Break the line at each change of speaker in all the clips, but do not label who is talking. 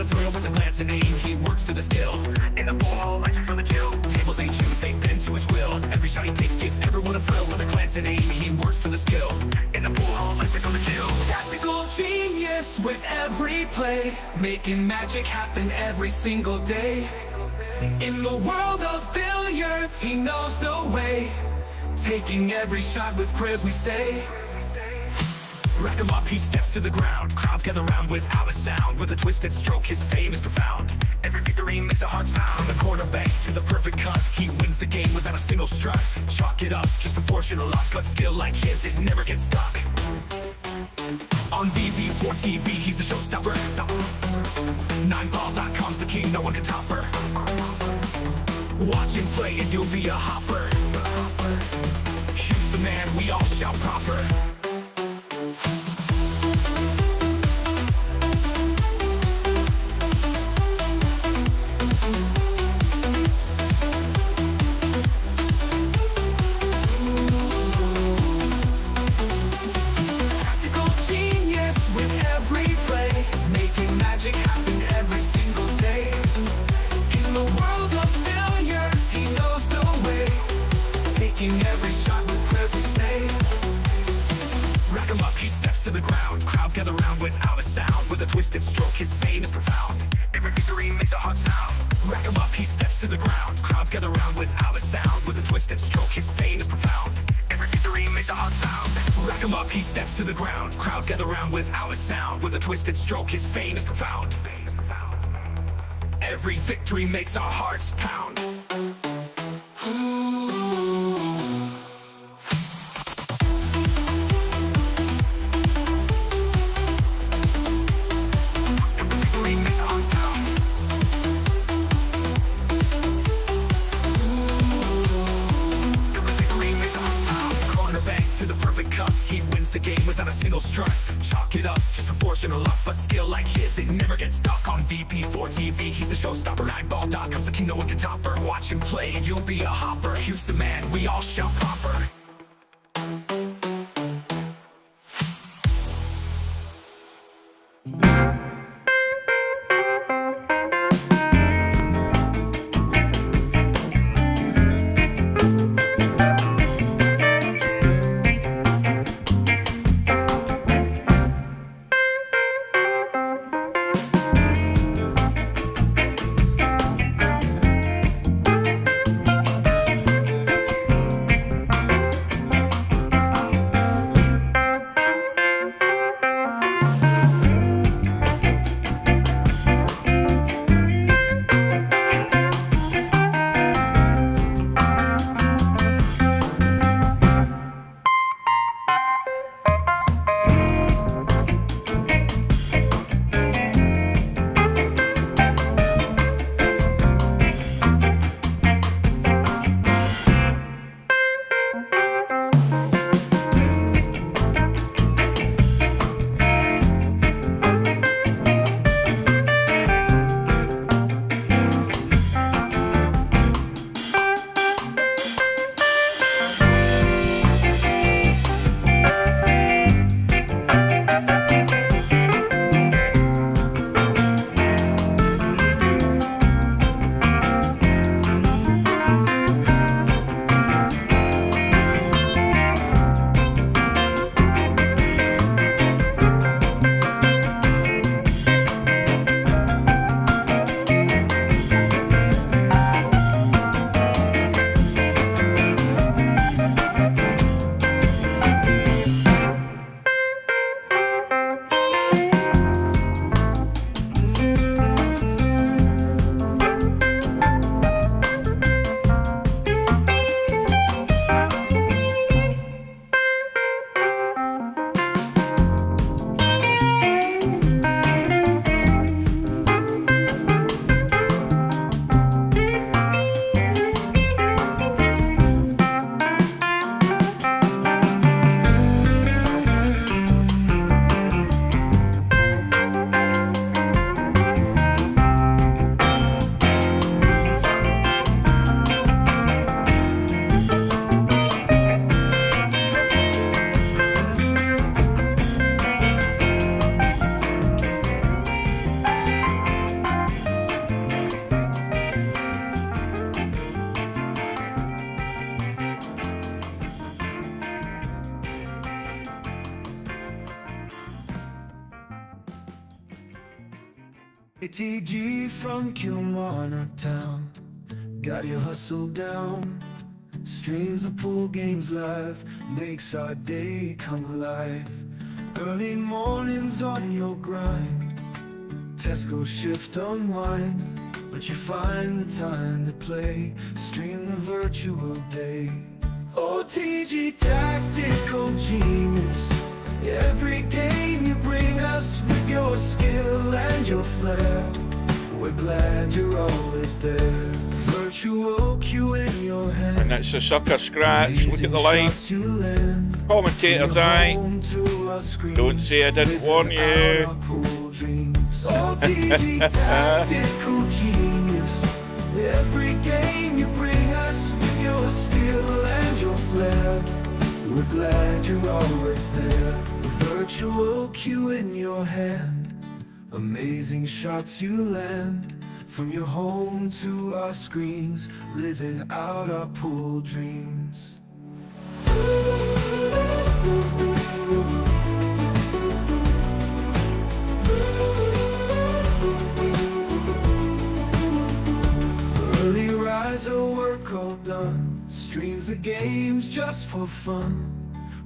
a thrill with a glance and aim. He works to the skill. In the pool hall, lights from the chill. Tables ain't shoes, they bend to his will. Every shot he takes gives everyone a thrill. With a glance and aim, he works to the skill. In the pool hall, lights from the chill. Tactical genius with every play, making magic happen every single day. In the world of billiards, he knows the way, taking every shot with prayers we say. Rack him up, he steps to the ground. Crowds gather round without a sound. With a twisted stroke, his fame is profound. Every victory makes our hearts pound. From the corner bank to the perfect cut, he wins the game without a single strut. Chalk it up, just a fortune of luck. But skill like his, it never gets stuck. On VP4TV, he's the showstopper. 9ball.com's the king, no one can top her. Watch him play and you'll be a hopper. He's the man, we all shout proper. Tactical genius with every play, making magic happen every single day. In the world of billiards, he knows the way, taking every shot with prayers we say. Rack him up, he steps to the ground. Crowds gather round without a sound. With a twisted stroke, his fame is profound. Every victory makes our hearts pound. Rack him up, he steps to the ground. Crowds gather round without a sound. With a twisted stroke, his fame is profound. Every victory makes our hearts pound. Rack him up, he steps to the ground. Crowds gather round without a sound. With a twisted stroke, his fame is profound. Every victory makes our hearts pound. He wins the game without a single strut. Chalk it up, just a fortune or luck. But skill like his, it never gets stuck. On VP4TV, he's the showstopper. 9ball.com's the king, no one can top her. Watch him play and you'll be a hopper. He's the man, we all shout proper. ATG from Kilmarnock Town, got your hustle down. Streams the pool games live, makes our day come alive. Early mornings on your grind, Tesco shift unwind, but you find the time to play, stream the virtual day. OTG tactical genius, every game you bring us with your skill and your flair. We're glad you're always there. Virtual cue in your hand.
And it's a sucker scratch. Look at the line. Commentator's eye. Don't say I didn't warn you.
OTG tactical genius, every game you bring us with your skill and your flair. We're glad you're always there. The virtual cue in your hand, amazing shots you land. From your home to our screens, living out our pool dreams. Early riser, work all done, streams the games just for fun.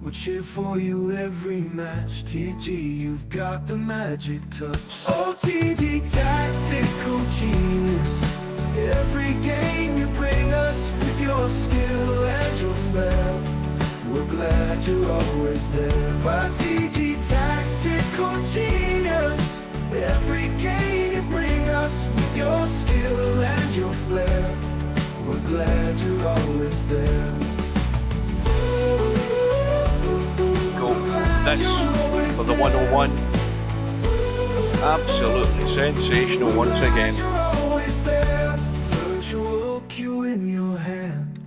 We'll cheer for you every match. TG, you've got the magic touch. OTG tactical genius, every game you bring us with your skill and your flair. We're glad you're always there. OTG tactical genius, every game you bring us with your skill and your flair. We're glad you're always there.
This for the 101. Absolutely sensational once again.
Virtual cue in your hand,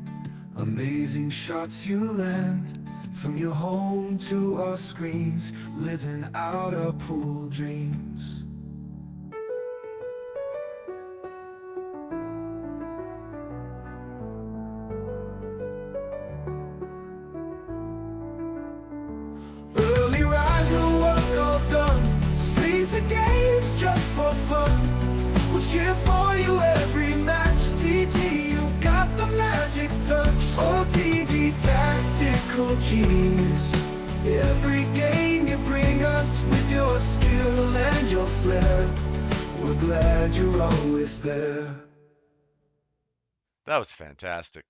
amazing shots you land. From your home to our screens, living out our pool dreams. Just for fun, we'll cheer for you every match. TG, you've got the magic touch. OTG tactical genius, every game you bring us with your skill and your flair. We're glad you're always there.
That was fantastic.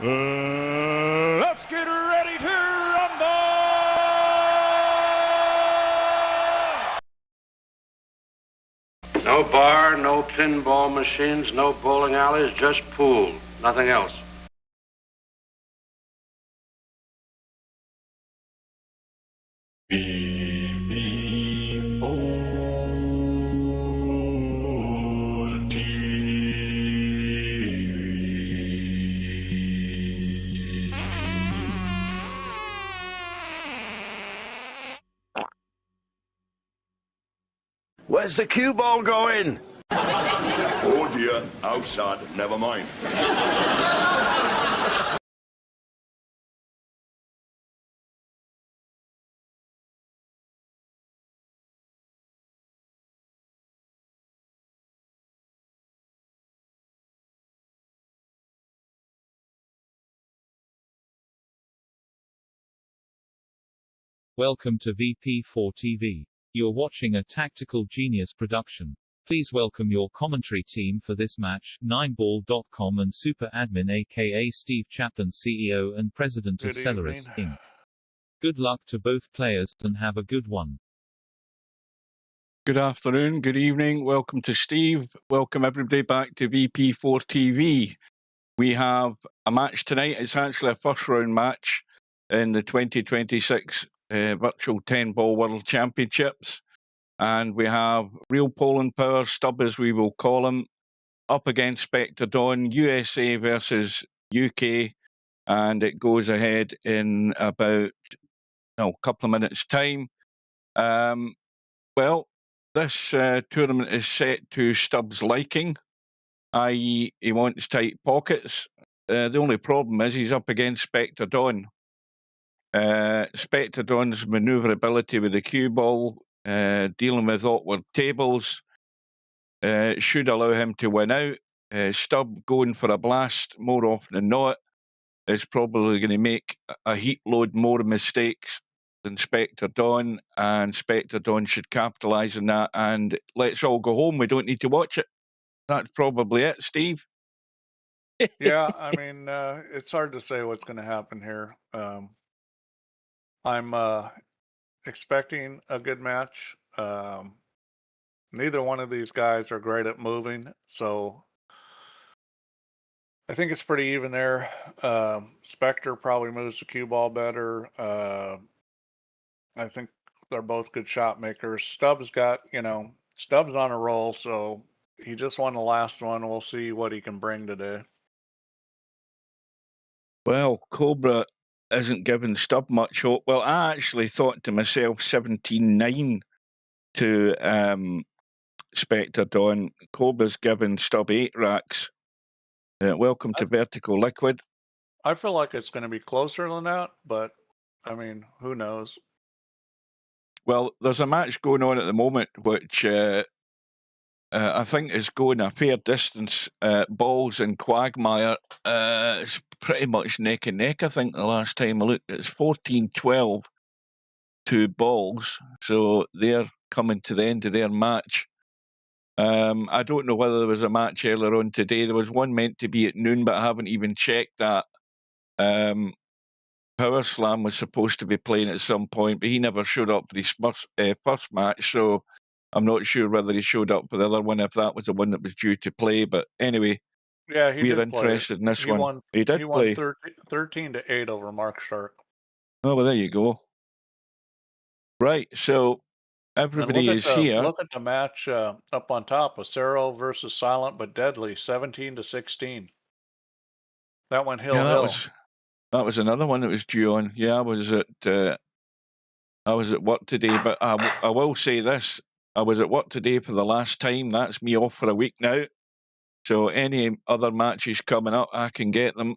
Let's get ready to rumble!
No bar, no pinball machines, no bowling alleys, just pool. Nothing else.
Where's the cue ball going?
Oh dear, how sad, never mind.
Welcome to VP4TV. You're watching a Tactical Genius production. Please welcome your commentary team for this match, 9ball.com and Super Admin aka Steve Chaplin, CEO and President of
Good
Celeris,
evening.
Inc. Good luck to both players and have a good one.
Good afternoon, good evening. Welcome to Steve. Welcome everybody back to VP4TV. We have a match tonight. It's actually a first round match in the 2026 Virtual 10-Ball World Championships. And we have REELPOLANDPOWER, Stub as we will call him, up against Spectredawn, USA versus UK. And it goes ahead in about a couple of minutes' time. Well, this tournament is set to Stubbs' liking, i.e. he wants tight pockets. The only problem is he's up against Spectredawn. Spectredawn's manoeuvrability with the cue ball, dealing with awkward tables, should allow him to win out. Stubb going for a blast more often than not is probably going to make a heap load more mistakes than Spectredawn, and Spectredawn should capitalise on that. And let's all go home. We don't need to watch it. That's probably it, Steve.
Yeah, I mean, it's hard to say what's going to happen here. I'm expecting a good match. Neither one of these guys are great at moving, so I think it's pretty even there. Spectre probably moves the cue ball better. I think they're both good shot makers. Stubbs Stubbs on a roll, so he just won the last one. We'll see what he can bring today.
Well, Cobra isn't giving Stubb much hope. Well, I actually thought to myself 17-9 to Spectredawn. Cobra's giving Stubb 8 racks. Welcome to Vertical Liquid.
I feel like it's going to be closer than that, but I mean, who knows?
Well, there's a match going on at the moment which I think is going a fair distance. Balls and Quagmire, it's pretty much neck and neck, I think, the last time I looked. It's 14-12 to Balls, so they're coming to the end of their match. I don't know whether there was a match earlier on today. There was one meant to be at noon, but I haven't even checked that. Power Slam was supposed to be playing at some point, but he never showed up for his first match, so I'm not sure whether he showed up for the other one, if that was the one that was due to play. But anyway,
Yeah,
we're interested in this one. He did play.
13-8 over Mark Stark.
Oh, well, there you go. Right, so everybody is here.
Look at the match up on top: Acero versus Silent but Deadly, 17-16. That went hill.
That was another one that was due on. Yeah, I was at work today, but I will say this: I was at work today for the last time. That's me off for a week now. So any other matches coming up, I can get them.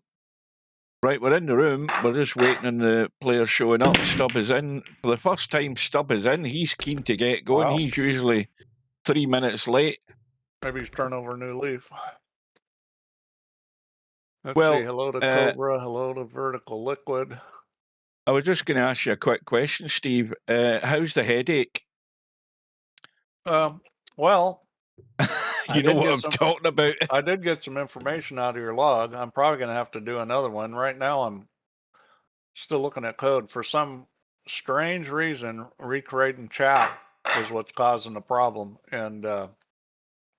Right, we're in the room. We're just waiting on the players showing up. Stubb is in. For the first time Stubb is in, he's keen to get going. Wow. He's usually 3 minutes late.
Maybe he's turning over a new leaf. Let's see. Hello to Cobra. Hello to Vertical Liquid.
I was just going to ask you a quick question, Steve. How's the headache?
Well,
You know what I'm talking about.
I did get some information out of your log. I'm probably going to have to do another one. Right now, I'm still looking at code. For some strange reason, recreating chat is what's causing the problem. And that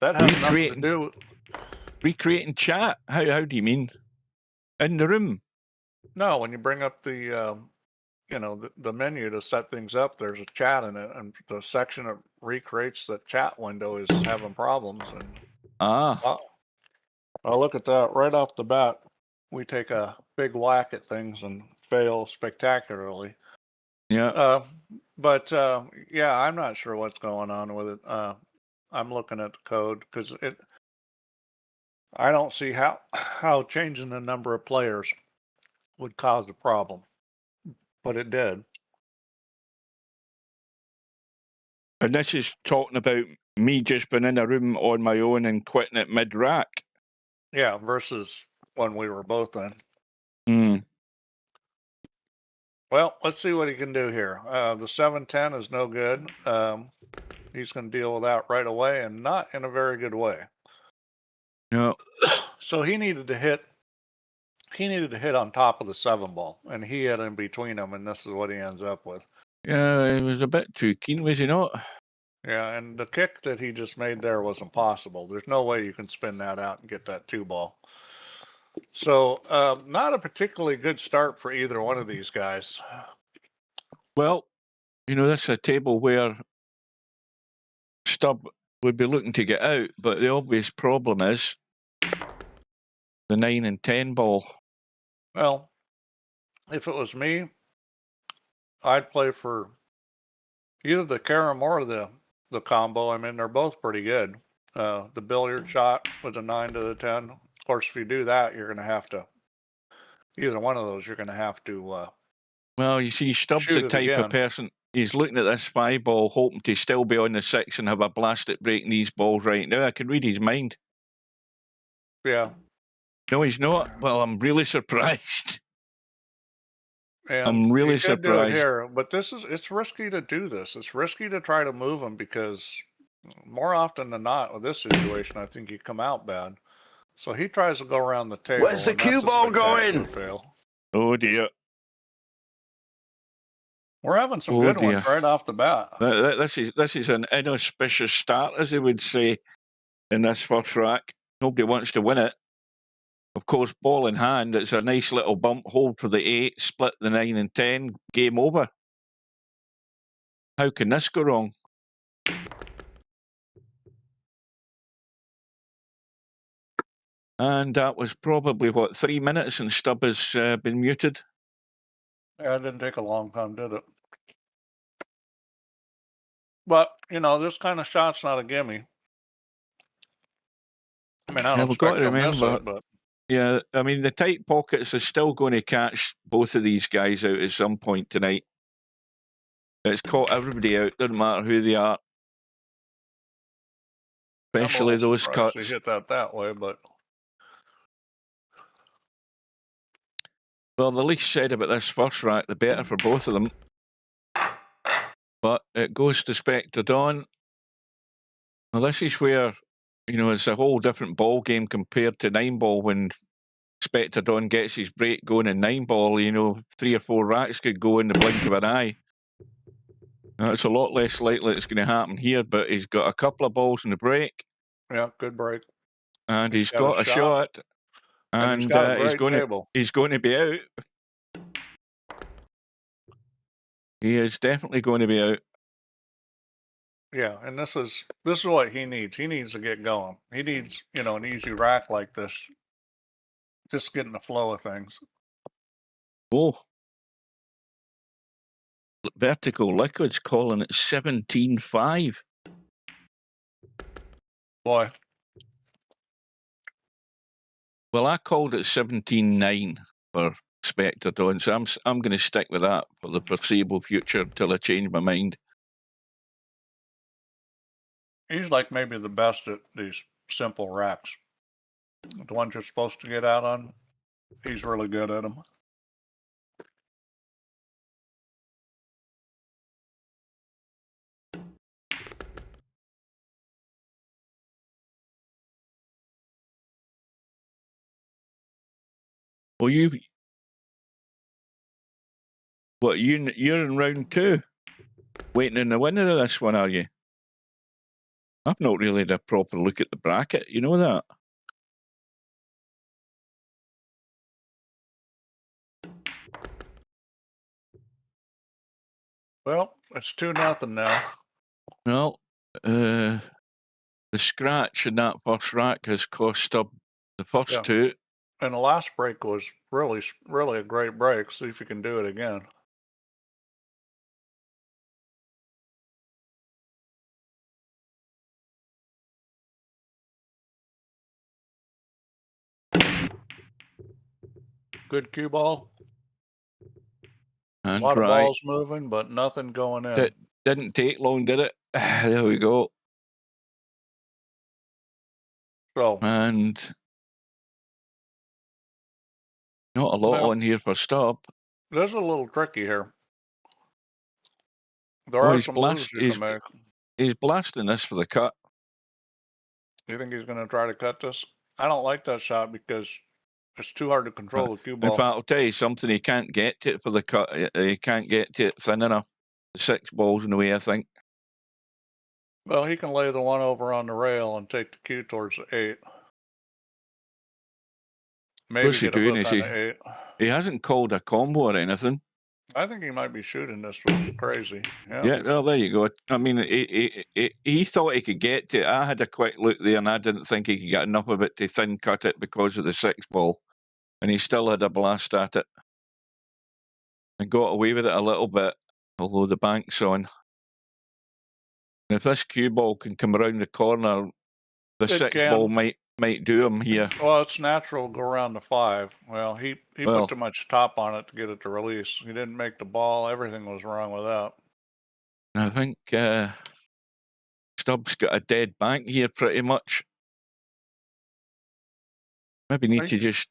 has nothing to do.
Recreating chat? How do you mean? In the room?
No, when you bring up the the menu to set things up, there's a chat in it, and the section that recreates the chat window is having problems. And I'll look at that right off the bat. We take a big whack at things and fail spectacularly.
Yeah.
But yeah, I'm not sure what's going on with it. I'm looking at the code because I don't see how changing the number of players would cause a problem, but it did.
And this is talking about me just being in a room on my own and quitting it mid-rack.
Yeah, versus when we were both in. Well, let's see what he can do here. The 710 is no good. He's going to deal with that right away, and not in a very good way.
No.
So he needed to hit on top of the 7 ball, and he hit in between them, and this is what he ends up with.
Yeah, he was a bit too keen, was he not?
Yeah, and the kick that he just made there was impossible. There's no way you can spin that out and get that 2 ball. So not a particularly good start for either one of these guys.
Well, this is a table where Stubb would be looking to get out, but the obvious problem is the 9 and 10 ball.
Well, if it was me, I'd play for either the carom or the combo. I mean, they're both pretty good. The billiard shot with the 9 to the 10. Of course, if you do that, you're going to have to, either one of those, you're going to have to.
Well, you see, Stubbs the type of person, he's looking at this 5 ball, hoping to still be on the 6 and have a blast at breaking these balls right now. I can read his mind.
Yeah.
No, he's not. Well, I'm really surprised.
And
I'm really
surprised. Do it here, but it's risky to do this. It's risky to try to move him because more often than not with this situation, I think you come out bad. So he tries to go around the table.
Where's the cue ball going?
Fail.
Oh dear.
We're having some good ones right off the bat.
This is an inauspicious start, as they would say, in this first rack. Nobody wants to win it. Of course, ball in hand, it's a nice little bump, hold for the 8, split the 9 and 10, game over. How can this go wrong? And that was probably, 3 minutes and Stubb has been muted?
Yeah, it didn't take a long time, did it? But, this kind of shot's not a gimme. I mean, I don't expect to miss it, but...
Yeah, I mean, the tight pockets are still going to catch both of these guys out at some point tonight. It's caught everybody out, doesn't matter who they are. Especially those cuts.
He hit that way, but...
Well, the least said about this first rack, the better for both of them. But it goes to Spectredawn. Well, this is where, it's a whole different ball game compared to 9 ball when Spectredawn gets his break going in 9 ball. 3 or 4 racks could go in the blink of an eye. Now, it's a lot less likely it's going to happen here, but he's got a couple of balls in the break.
Yeah, good break.
And he's got a shot. And he's going to be out. He is definitely going to be out.
Yeah, and this is what he needs. He needs to get going. He needs, an easy rack like this. Just getting the flow of things.
Oh. Vertical Liquid's calling it 17-5.
Boy.
Well, I called it 17-9 for Spectredawn, so I'm going to stick with that for the foreseeable future until I change my mind.
He's like maybe the best at these simple racks. The ones you're supposed to get out on, he's really good at them.
Well, you're in round 2, waiting in the winner of this one, are you? I've not really had a proper look at the bracket. You know that?
Well, it's 2-0 now.
Well, the scratch in that first rack has cost Stubb the first
Yeah.
2.
And the last break was really, really a great break. See if you can do it again. Good cue ball.
And
A lot of
right.
balls moving, but nothing going in.
Didn't take long, did it? There we go.
So,
And not a lot
well,
on here for Stubb.
this is a little tricky here. There
Well,
are some moves you can make.
He's blasting this for the cut.
You think he's going to try to cut this? I don't like that shot because it's too hard to control the cue ball.
In fact, I'll tell you something. He can't get to it for the cut. He can't get to it thin enough. 6 balls in the way, I think.
Well, he can lay the one over on the rail and take the cue towards the 8. Maybe
What's he
get a
doing?
hook on the 8.
He hasn't called a combo or anything.
I think he might be shooting this, which is crazy.
Yeah, well, there you go. I mean, he thought he could get to it. I had a quick look there, and I didn't think he could get enough of it to thin cut it because of the 6 ball. And he still had a blast at it. And got away with it a little bit, although the bank's on. And if this cue ball can come around the corner, the 6 ball might do him here.
Well, it's natural to go around the 5. Well, he put too much top on it to get it to release. He didn't make the ball. Everything was wrong with that.
I think Stubbs got a dead bank here pretty much. Maybe need to just...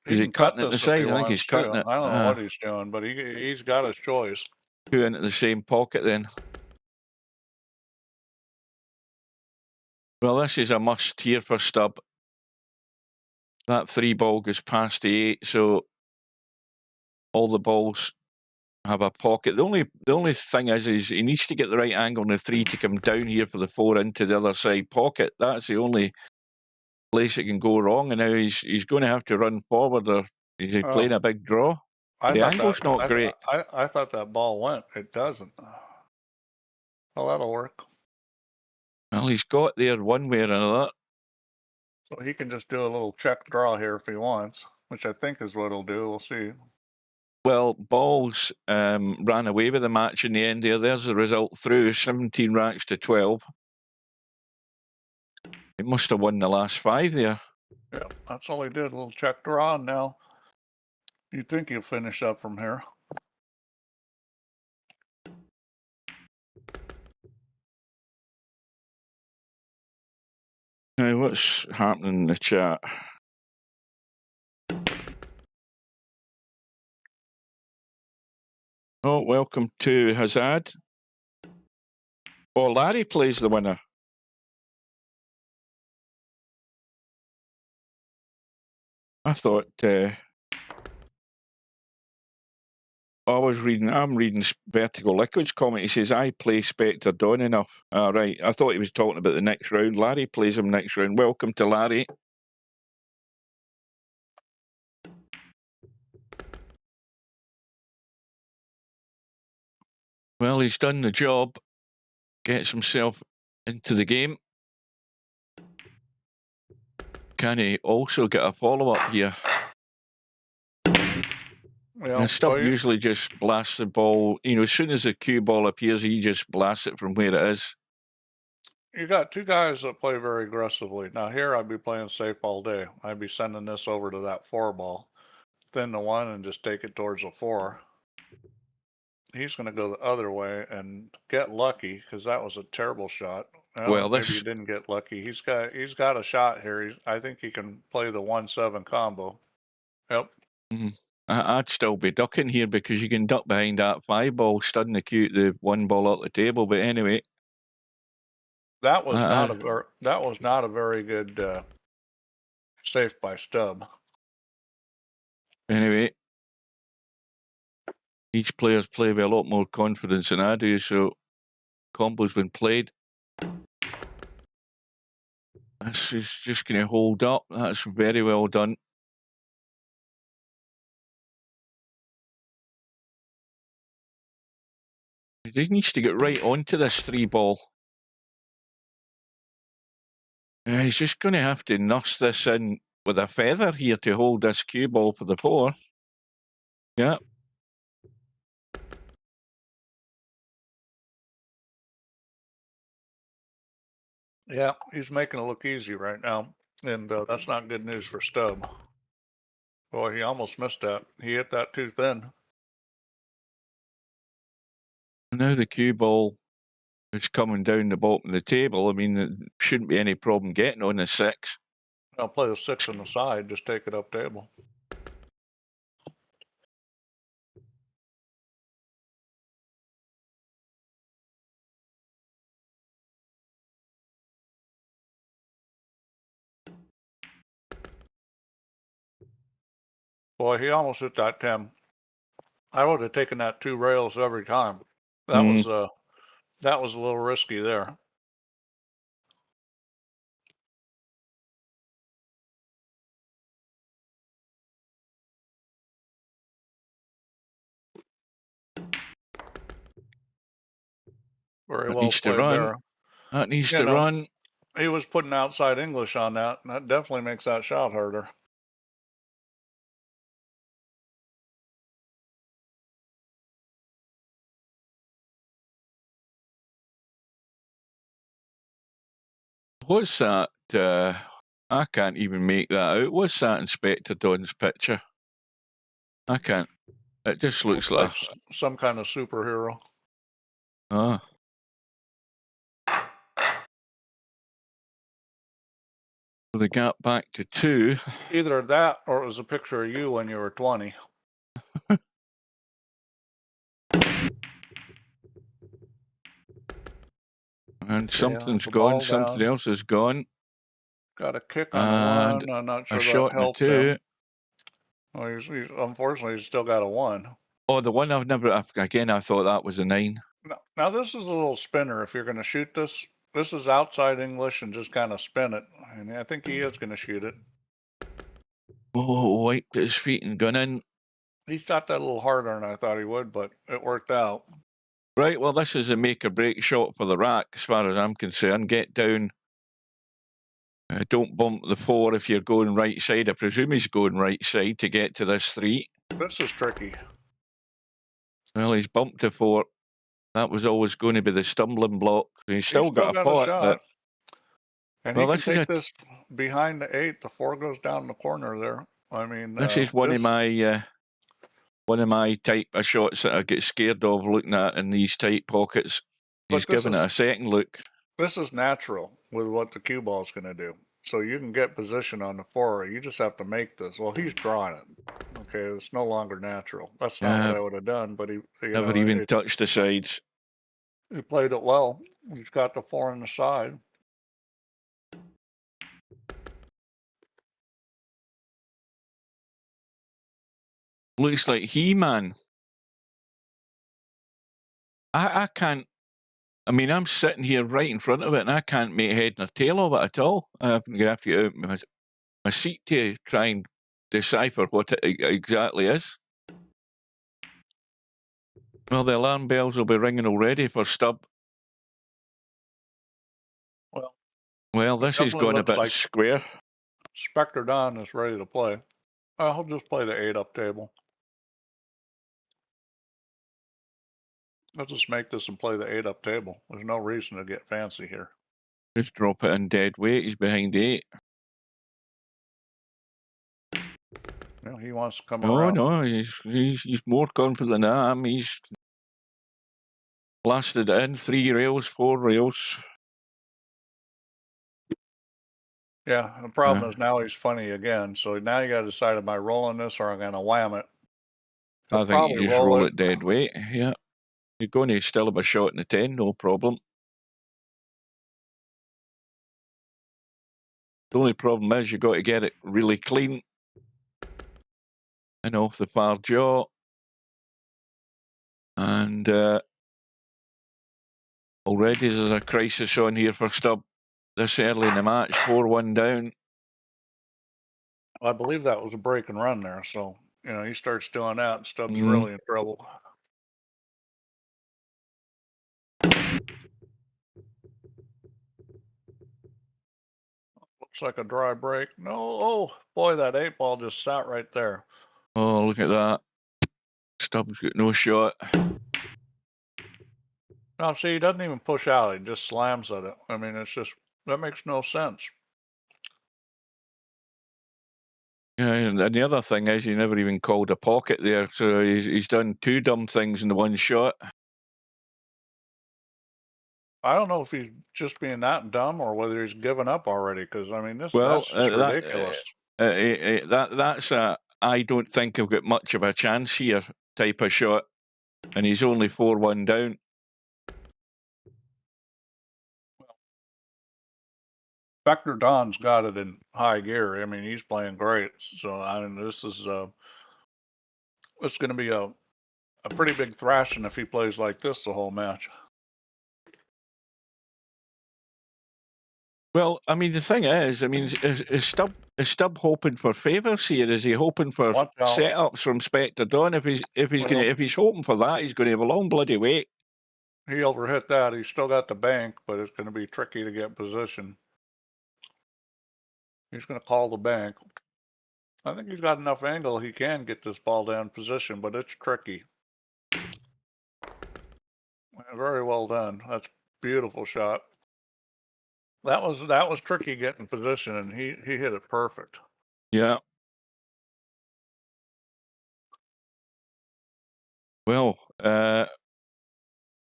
Is he cutting it the side? I think he's cutting it.
I don't know what he's doing, but he's got his choice.
2 into the same pocket then. Well, this is a must here for Stubb. That 3 ball goes past the 8, so all the balls have a pocket. The only thing is he needs to get the right angle on the 3 to come down here for the 4 into the other side pocket. That's the only place it can go wrong, and now he's going to have to run forward, or is he playing a big draw? The angle's not great.
I thought that ball went. It doesn't. Well, that'll work.
Well, he's got there one way or another.
So he can just do a little check draw here if he wants, which I think is what he'll do. We'll see.
Well, Balls ran away with the match in the end there. There's the result through, 17 racks to 12. He must have won the last 5 there.
Yeah, that's all he did, a little check draw, and now you'd think he'll finish up from here.
Now, what's happening in the chat? Oh, welcome to Hazard. Oh, Larry plays the winner. I thought I'm reading Vertical Liquid's comment. He says, I play Spectredawn enough. Right. I thought he was talking about the next round. Larry plays him next round. Welcome to Larry. Well, he's done the job. Gets himself into the game. Can he also get a follow-up here?
Well,
Stubb usually just blasts the ball. You know, as soon as the cue ball appears, he just blasts it from where it is.
You got 2 guys that play very aggressively. Now here I'd be playing safe all day. I'd be sending this over to that 4 ball, thin the 1 and just take it towards the 4. He's going to go the other way and get lucky because that was a terrible shot. Well, maybe he didn't get lucky. He's got a shot here. I think he can play the 1-7 combo. Yep.
Mm-hmm. I'd still be ducking here because you can duck behind that 5 ball, studding the 1 ball out the table. But anyway,
that was not a very good save by Stubb.
Anyway, these players play with a lot more confidence than I do, so combo's been played. This is just going to hold up. That's very well done. He needs to get right onto this 3-ball. He's just going to have to nurse this in with a feather here to hold this cue ball for the 4. Yeah.
Yeah, he's making it look easy right now, and that's not good news for Stubb. Boy, he almost missed that. He hit that too thin.
Now the cue ball is coming down the bottom of the table. I mean, there shouldn't be any problem getting on the 6.
I'll play the 6 on the side, just take it up table. Boy, he almost hit that 10. I would have taken that 2 rails every time. That was a little risky there. Very well
Needs to
played
run.
there.
That needs
You
to
know,
run.
He was putting outside English on that, and that definitely makes that shot harder.
What's that? I can't even make that out. What's that in Spectredawn's picture? I can't. It just looks like
some kind of superhero.
Ah. The gap back to 2.
Either that or it was a picture of you when you were 20.
And something's
the
gone,
ball
something
down.
else is gone.
Got a kick on a 1. I'm not sure
a
that
shot and a
helped
2.
him. Well, unfortunately, he's still got a 1.
Oh, the one again, I thought that was a 9.
Now this is a little spinner. If you're going to shoot this, this is outside English and just kind of spin it. And I think he is going to shoot it.
Oh, wiped his feet and gone in.
He shot that a little harder than I thought he would, but it worked out.
Right, well, this is a make or break shot for the rack, as far as I'm concerned. Get down. Don't bump the 4 if you're going right side. I presume he's going right side to get to this 3.
This is tricky.
Well, he's bumped to 4. That was always going to be the stumbling block. He's still got a pot, but
and well, he can take this behind the 8. The 4 goes down the corner there. I mean,
this is one of my type of shots that I get scared of looking at in these tight pockets. He's giving it a second look.
This is natural with what the cue ball is going to do. So you can get position on the 4. You just have to make this. Well, he's drawing it. Okay, it's no longer natural. That's not what I would have done. But he
never even touched the sides.
He played it well. He's got the 4 on the side.
Looks like He-Man. I can't. I mean, I'm sitting here right in front of it, and I can't make head nor tail of it at all. I'm going to have to get out my seat to try and decipher what it exactly is. Well, the alarm bells will be ringing already for Stubb. Well, this is going a bit square.
Spectredawn is ready to play. I'll just play the 8 up table. I'll just make this and play the 8 up table. There's no reason to get fancy here.
Just drop it in dead weight. He's behind 8.
Well, he wants to come around.
No, he's more confident than I am. He's blasted it in 3 rails, 4 rails.
Yeah, the problem is now he's funny again. So now you got to decide, am I rolling this or I'm going to wham it?
I think you just roll it dead weight. Yeah. You're going to still have a shot in the 10, no problem. The only problem is you've got to get it really clean. and off the far jaw. And already there's a crisis on here for Stubb. This early in the match, 4-1 down.
I believe that was a break and run there. So, you know, he starts doing that and Stubbs
Mhm.
really in trouble. Looks like a dry break. No, oh boy, that 8-ball just sat right there.
Oh, look at that. Stubbs got no shot.
No, see, he doesn't even push out. He just slams at it. I mean, it's just, that makes no sense.
Yeah, and the other thing is he never even called a pocket there, so he's done two dumb things in the one shot.
I don't know if he's just being that dumb or whether he's given up already. Because I mean, that's just ridiculous.
That's a I don't think I've got much of a chance here type of shot, and he's only 4-1 down.
Spectredawn's got it in high gear. I mean, he's playing great. So I mean, this is it's going to be a pretty big thrashing if he plays like this the whole match.
Well, I mean, the thing is, I mean, is Stubb hoping for favours here? Is he hoping for setups from Spectredawn? If he's hoping for that, he's going to have a long bloody wait.
He overhit that. He's still got the bank, but it's going to be tricky to get position. He's going to call the bank. I think he's got enough angle he can get this ball down position, but it's tricky. Very well done. That's a beautiful shot. That was tricky getting position, and he hit it perfect.
Yeah. Well,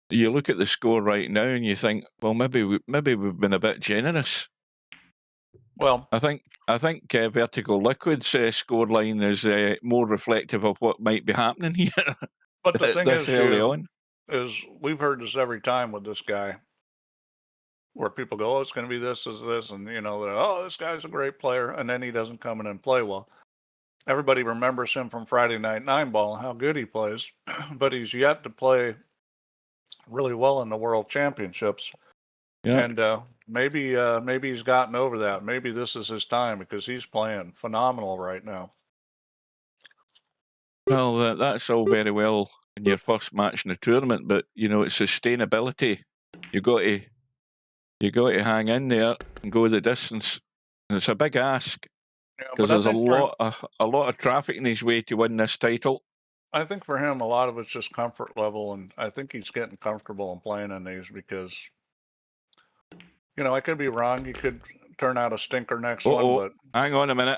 you look at the score right now, and you think, well, maybe we've been a bit generous.
Well,
I think Vertical Liquid's score line is more reflective of what might be happening here.
But the thing
this early on
is we've heard this every time with this guy, where people go, "Oh, it's going to be this, and you know, oh, this guy's a great player," and then he doesn't come in and play well. Everybody remembers him from Friday Night 9-ball, how good he plays, but he's yet to play really well in the World Championships.
Yeah.
And maybe he's gotten over that. Maybe this is his time because he's playing phenomenal right now.
Well, that's all very well in your first match in the tournament, but you know, it's sustainability. You got to hang in there and go the distance. And it's a big ask because there's a lot of traffic in his way to win this title.
I think for him, a lot of it's just comfort level, and I think he's getting comfortable in playing in these because, you know, I could be wrong. He could turn out a stinker next one, but
hang on a minute.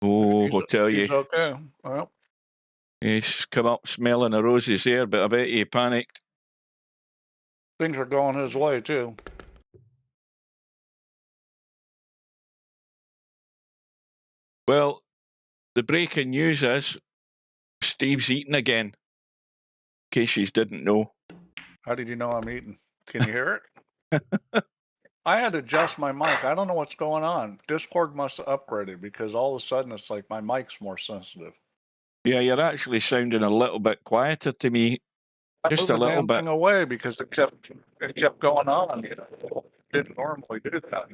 Oh, I'll tell you.
He's okay. Well,
he's come up smelling the roses there, but I bet he panicked.
Things are going his way, too.
Well, the breaking news is Steve's eating again. In case you didn't know.
How did you know I'm eating? Can you hear it? I had to adjust my mic. I don't know what's going on. Discord must have upgraded because all of a sudden it's like my mic's more sensitive.
Yeah, you're actually sounding a little bit quieter to me. Just a little bit.
Thing away because it kept going on. You know, it didn't normally do that.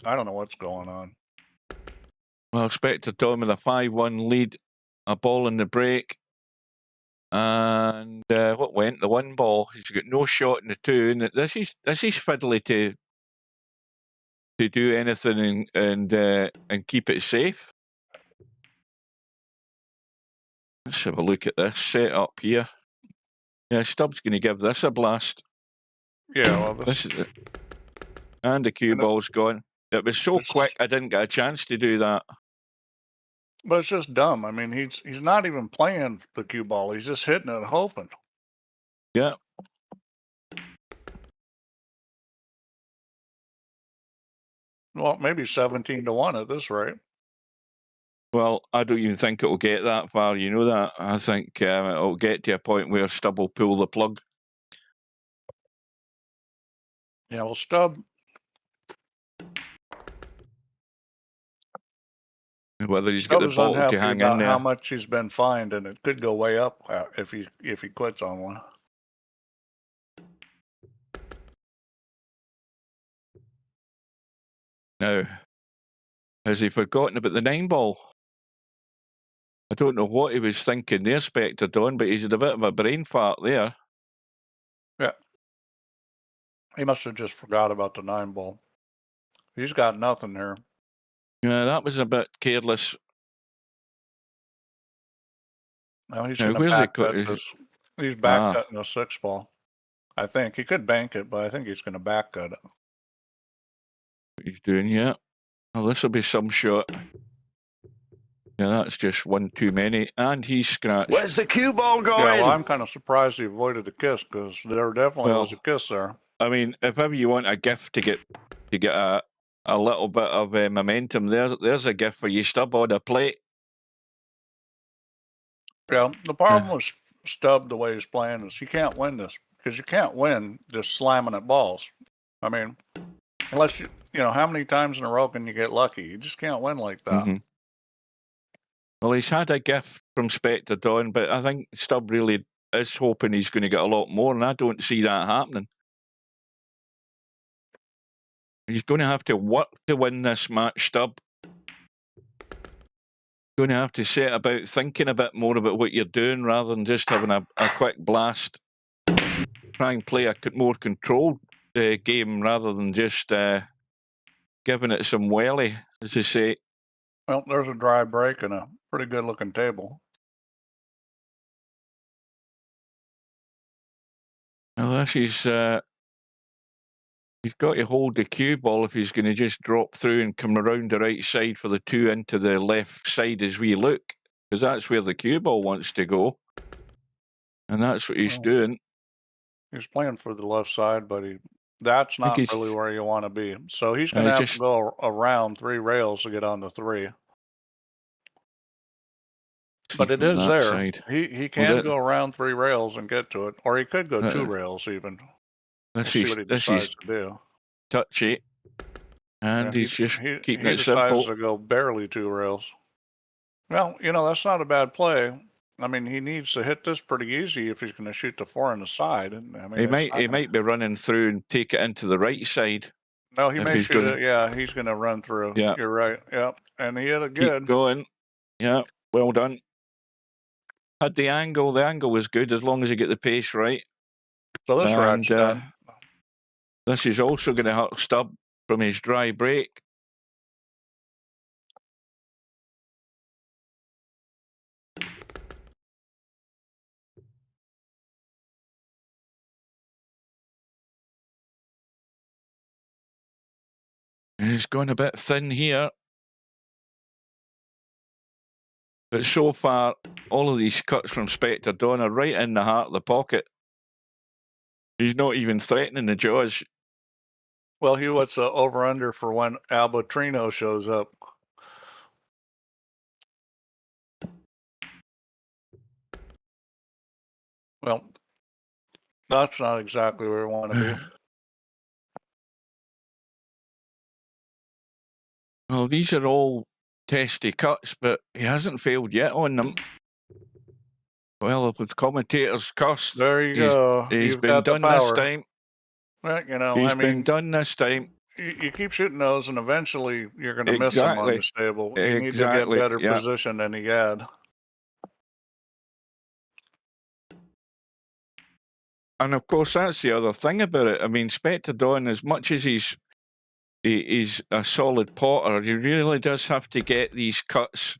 I don't know what's going on.
Well, Spectredawn with a 5-1 lead, a ball in the break. And what went? The one ball. He's got no shot in the two. And this is fiddly to do anything and keep it safe. Let's have a look at this setup here. Yeah, Stubbs going to give this a blast.
Yeah, well,
this is it. And the cue ball's gone. It was so quick, I didn't get a chance to do that.
But it's just dumb. I mean, he's not even playing the cue ball. He's just hitting it, hoping.
Yeah.
Well, maybe 17-1 at this rate.
Well, I don't even think it'll get that far. You know that. I think it'll get to a point where Stubb will pull the plug.
Yeah, well, Stubb
Whether he's got the
Stubbs
bottle
unhappy
to hang in
about how
there.
much he's been fined, and it could go way up if he quits on one.
Now, has he forgotten about the 9-ball? I don't know what he was thinking there, Spectredawn, but he's had a bit of a brain fart there.
Yeah. He must have just forgot about the 9-ball. He's got nothing here.
Yeah, that was a bit careless.
Now he's
Now,
going to
where's he
back
got
cut
his-
this. He's back
Ah.
cutting a 6-ball. I think he could bank it, but I think he's going to back cut it.
What he's doing, yeah. Well, this will be some shot. Yeah, that's just one too many. And he's scratched.
Where's the cue ball going?
Yeah, well, I'm kind of surprised he avoided the kiss, because there definitely was a kiss there.
I mean, if ever you want a gift to get a little bit of momentum, there's a gift for you, Stubb, on a plate.
Yeah, the problem with Stubb, the way he's playing, is he can't win this, because you can't win just slamming at balls. I mean, unless you know, how many times in a row can you get lucky? You just can't win like that.
Mm-hmm. Well, he's had a gift from Spectredawn, but I think Stubb really is hoping he's going to get a lot more, and I don't see that happening. He's going to have to work to win this match, Stubb. Going to have to set about thinking a bit more about what you're doing rather than just having a quick blast. Try and play a more controlled game rather than just giving it some welly, as you say.
Well, there's a dry break and a pretty good looking table.
Well, this is... he's got to hold the cue ball if he's going to just drop through and come around the right side for the 2 into the left side as we look, because that's where the cue ball wants to go. And that's what he's doing.
He's playing for the left side, but that's not really where you want to be. So he's going to have to go around 3 rails to get on the 3. But it is there.
Side.
He can go around 3 rails and get to it, or he could go 2 rails even.
This
We'll
is
see what he decides to do.
Touchy, and he's just keeping it
decides
simple.
To go barely 2 rails. Well, you know, that's not a bad play. I mean, he needs to hit this pretty easy if he's going to shoot the 4 on the side. And I mean,
he might be running through and take it into the right side.
No, he may shoot it. Yeah, he's going to run through.
Yeah,
you're right. Yeah, and he hit it good.
Keep going. Yeah, well done. Had the angle. The angle was good as long as you get the pace right.
So this rat's done.
This is also going to hurt Stubb from his dry break. He's gone a bit thin here. But so far, all of these cuts from Spectredawn are right in the heart of the pocket. He's not even threatening the jaws.
Well, Hugh, what's the over-under for when Albatrino shows up? Well, that's not exactly where we want to be.
Well, these are all testy cuts, but he hasn't failed yet on them. Well, with commentators' curse,
there you go.
He's been done this time.
Well, you know,
He's been done this time.
You keep shooting those, and eventually you're going to miss him on the stable. You need to get better position than he had.
And of course, that's the other thing about it. I mean, Spectredawn, as much as he's a solid potter, he really does have to get these cuts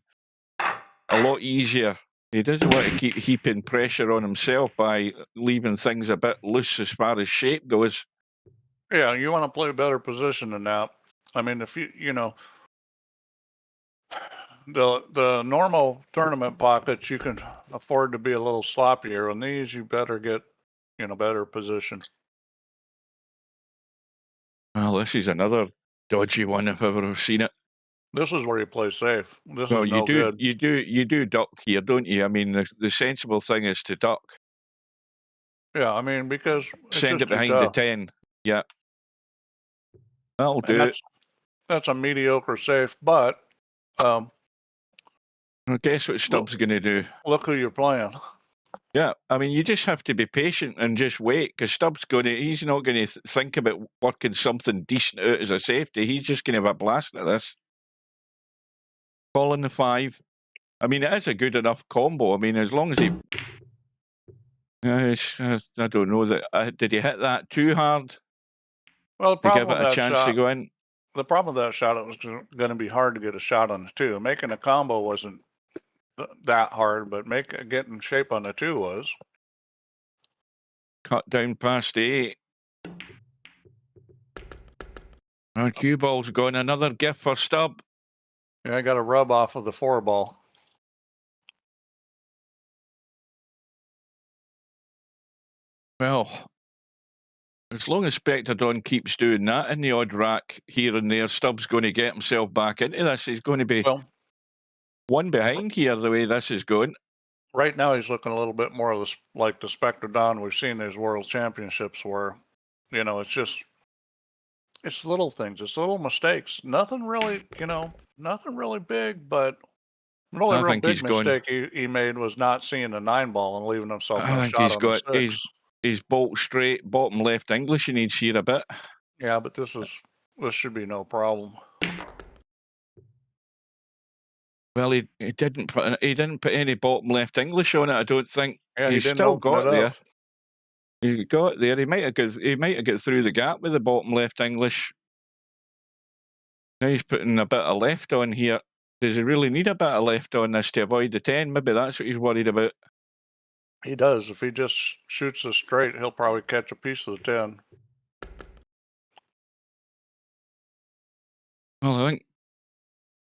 a lot easier. He doesn't want to keep heaping pressure on himself by leaving things a bit loose as far as shape goes.
Yeah, you want to play better position than that. I mean, if you know, the normal tournament pockets, you can afford to be a little sloppier. On these, you better get, you know, better position.
Well, this is another dodgy one if I've ever seen it.
This is where you play safe. This
well,
is no good.
You do duck here, don't you? I mean, the sensible thing is to duck.
Yeah, I mean, because
send it behind the 10. Yeah, that'll do it.
That's a mediocre safe, but
Well, guess what Stubbs going to do?
Look who you're playing.
Yeah, I mean, you just have to be patient and just wait, because Stubbs he's not going to think about working something decent out as a safety. He's just going to have a blast at this. Calling the 5. I mean, it is a good enough combo. I mean, as long as he... I don't know. Did he hit that too hard
Well, the
to give
problem
it
with
a
that
chance
shot,
to go in?
the problem with that shot, it was going to be hard to get a shot on the 2. Making a combo wasn't that hard, but getting shape on the 2 was.
Cut down past the 8. And cue ball's gone. Another gift for Stubb.
Yeah, I got a rub off of the 4 ball.
Well, as long as Spectredawn keeps doing that in the odd rack here and there, Stubbs going to get himself back into this. He's going to be one behind here the way this is going.
Right now, he's looking a little bit more like the Spectredawn we've seen these World Championships where, you know, it's little things. It's little mistakes. Nothing really, nothing really big, but the only real big mistake he made was not seeing the 9 ball and leaving himself
I think he's got his bolt straight, bottom left English he needs here a bit.
Yeah, but this should be no problem.
Well, he didn't put any bottom left English on it, I don't think.
Yeah,
he's still got it there. He got it there. He might have got through the gap with the bottom left English. Now he's putting a bit of left on here. Does he really need a bit of left on this to avoid the 10? Maybe that's what he's worried about.
He does. If he just shoots this straight, he'll probably catch a piece of the 10.
Well, I think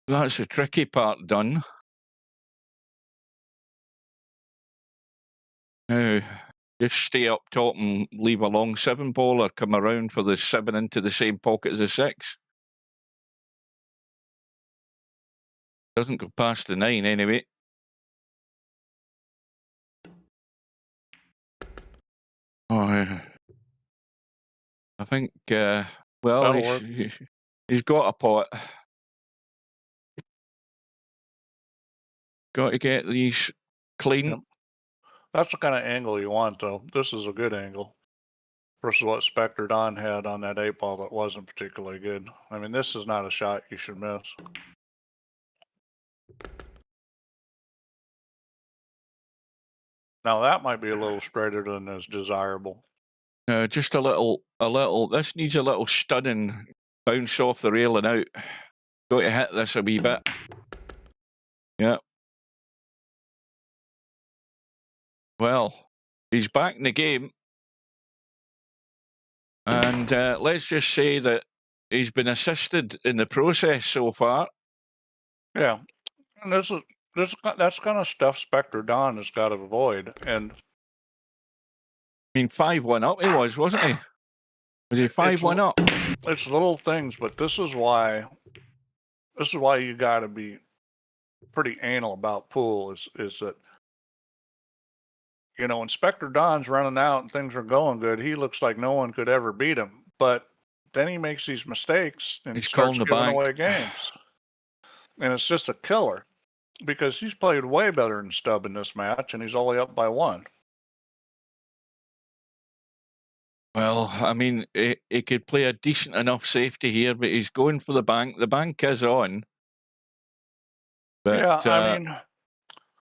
that's the tricky part done. Now, just stay up top and leave a long 7 ball or come around for the 7 into the same pocket as the 6. Doesn't go past the 9 anyway. Oh, I think, well, he's got a pot. Got to get these clean.
Yep. That's the kind of angle you want, though. This is a good angle versus what Spectredawn had on that 8 ball that wasn't particularly good. I mean, this is not a shot you should miss. Now that might be a little straighter than is desirable.
Just a little. This needs a little stunning bounce off the rail and out. Got to hit this a wee bit. Yeah. Well, he's back in the game. And let's just say that he's been assisted in the process so far.
Yeah. And that's kind of stuff Spectredawn has got to avoid. And
I mean, 5-1 up he was, wasn't he? Was he 5-1 up?
It's little things, but this is why you got to be pretty anal about pool is that, you know, when Spectredawn's running out and things are going good, he looks like no one could ever beat him. But then he makes these mistakes and
he's
starts giving away games. And it's just a killer because he's played way better than Stubb in this match, and he's only up by 1.
Well, I mean, he could play a decent enough safety here, but he's going for the bank. The bank is on. But,
yeah, I mean,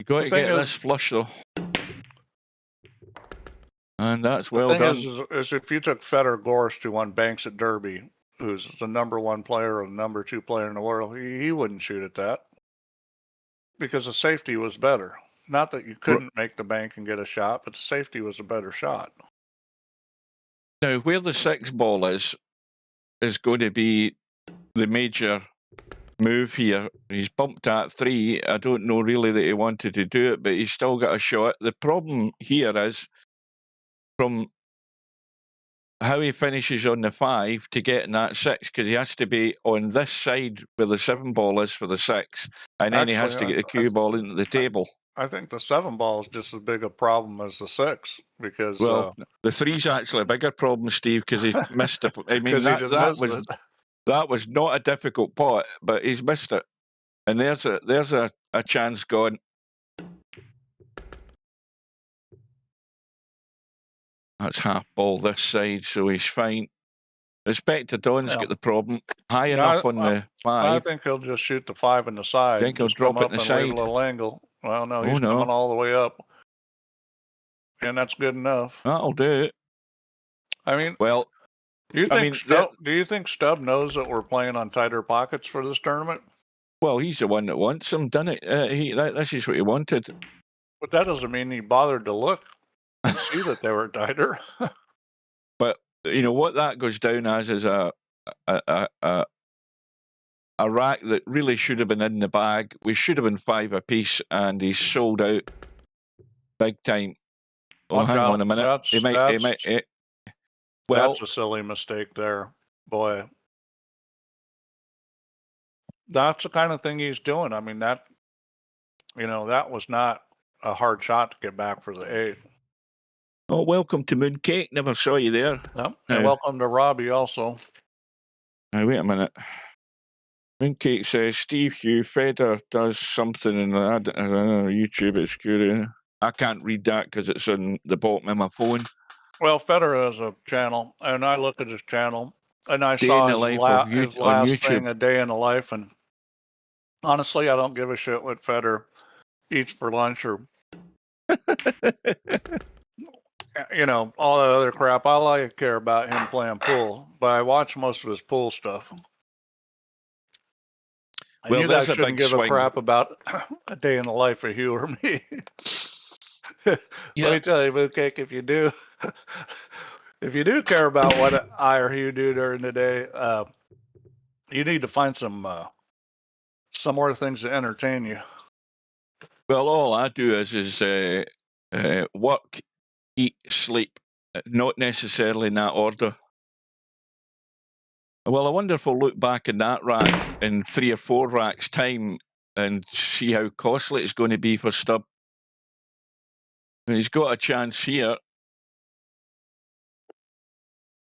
you got to get this flush, though. And that's well done.
The thing is if you took Federer Gorst, who won Banks at Derby, who's the #1 player or the #2 player in the world, he wouldn't shoot at that because the safety was better. Not that you couldn't make the bank and get a shot, but the safety was a better shot.
Now, where the 6 ball is going to be the major move here. He's bumped at 3. I don't know really that he wanted to do it, but he's still got a shot. The problem here is from how he finishes on the 5 to getting that 6, because he has to be on this side where the 7 ball is for the 6, and then he has to get the cue ball into the table.
I think the 7 ball is just as big a problem as the 6 because
the 3's actually a bigger problem, Steve, because he missed it. I mean, that was not a difficult pot, but he's missed it, And there's a chance gone. That's half ball this side, so he's fine. Spectredawn's got the problem. High enough on the
I
5.
think he'll just shoot the 5 in the side.
Think he'll
just
drop
come
it
up
in the
and leave
side?
a little angle. Well, no,
Oh,
he's
no.
coming all the way up. And that's good enough.
That'll do it.
I mean,
Well,
do you
I
think
mean,
do you think Stubb knows that we're playing on tighter pockets for this tournament?
well, he's the one that wants him, done it. This is what he wanted.
But that doesn't mean he bothered to look and see that they were tighter.
But you know what that goes down as is a rack that really should have been in the bag. We should have been 5 apiece, and he's sold out big time. Oh, hang on a minute. Well,
that's a silly mistake there, boy. That's the kind of thing he's doing. I mean, that was not a hard shot to get back for the 8.
oh, welcome to Mooncake. Never saw you there.
Yep. And welcome to Robbie also.
Now, wait a minute. Mooncake says, Steve Hugh, Federer does something in YouTube. It's curious. I can't read that because it's on the bottom of my phone.
Well, Federer has a channel, and I look at his channel, and I
Day
saw
in the
his,
life of
his
on
last
YouTube.
thing, A Day in the Life, and honestly, I don't give a shit what Federer eats for lunch or, all that other crap. All I care about him playing pool, but I watch most of his pool stuff.
Well,
you guys
there's a
shouldn't
big
give a
swing.
crap about A Day in the Life of Hugh or me.
Yeah.
Let me tell you, Mooncake, if you do care about what I or Hugh do during the day, you need to find some more things to entertain you.
Well, all I do is work, eat, sleep, not necessarily in that order. Well, I wonder if we'll look back in that rack in 3 or 4 racks' time and see how costly it's going to be for Stubb. He's got a chance here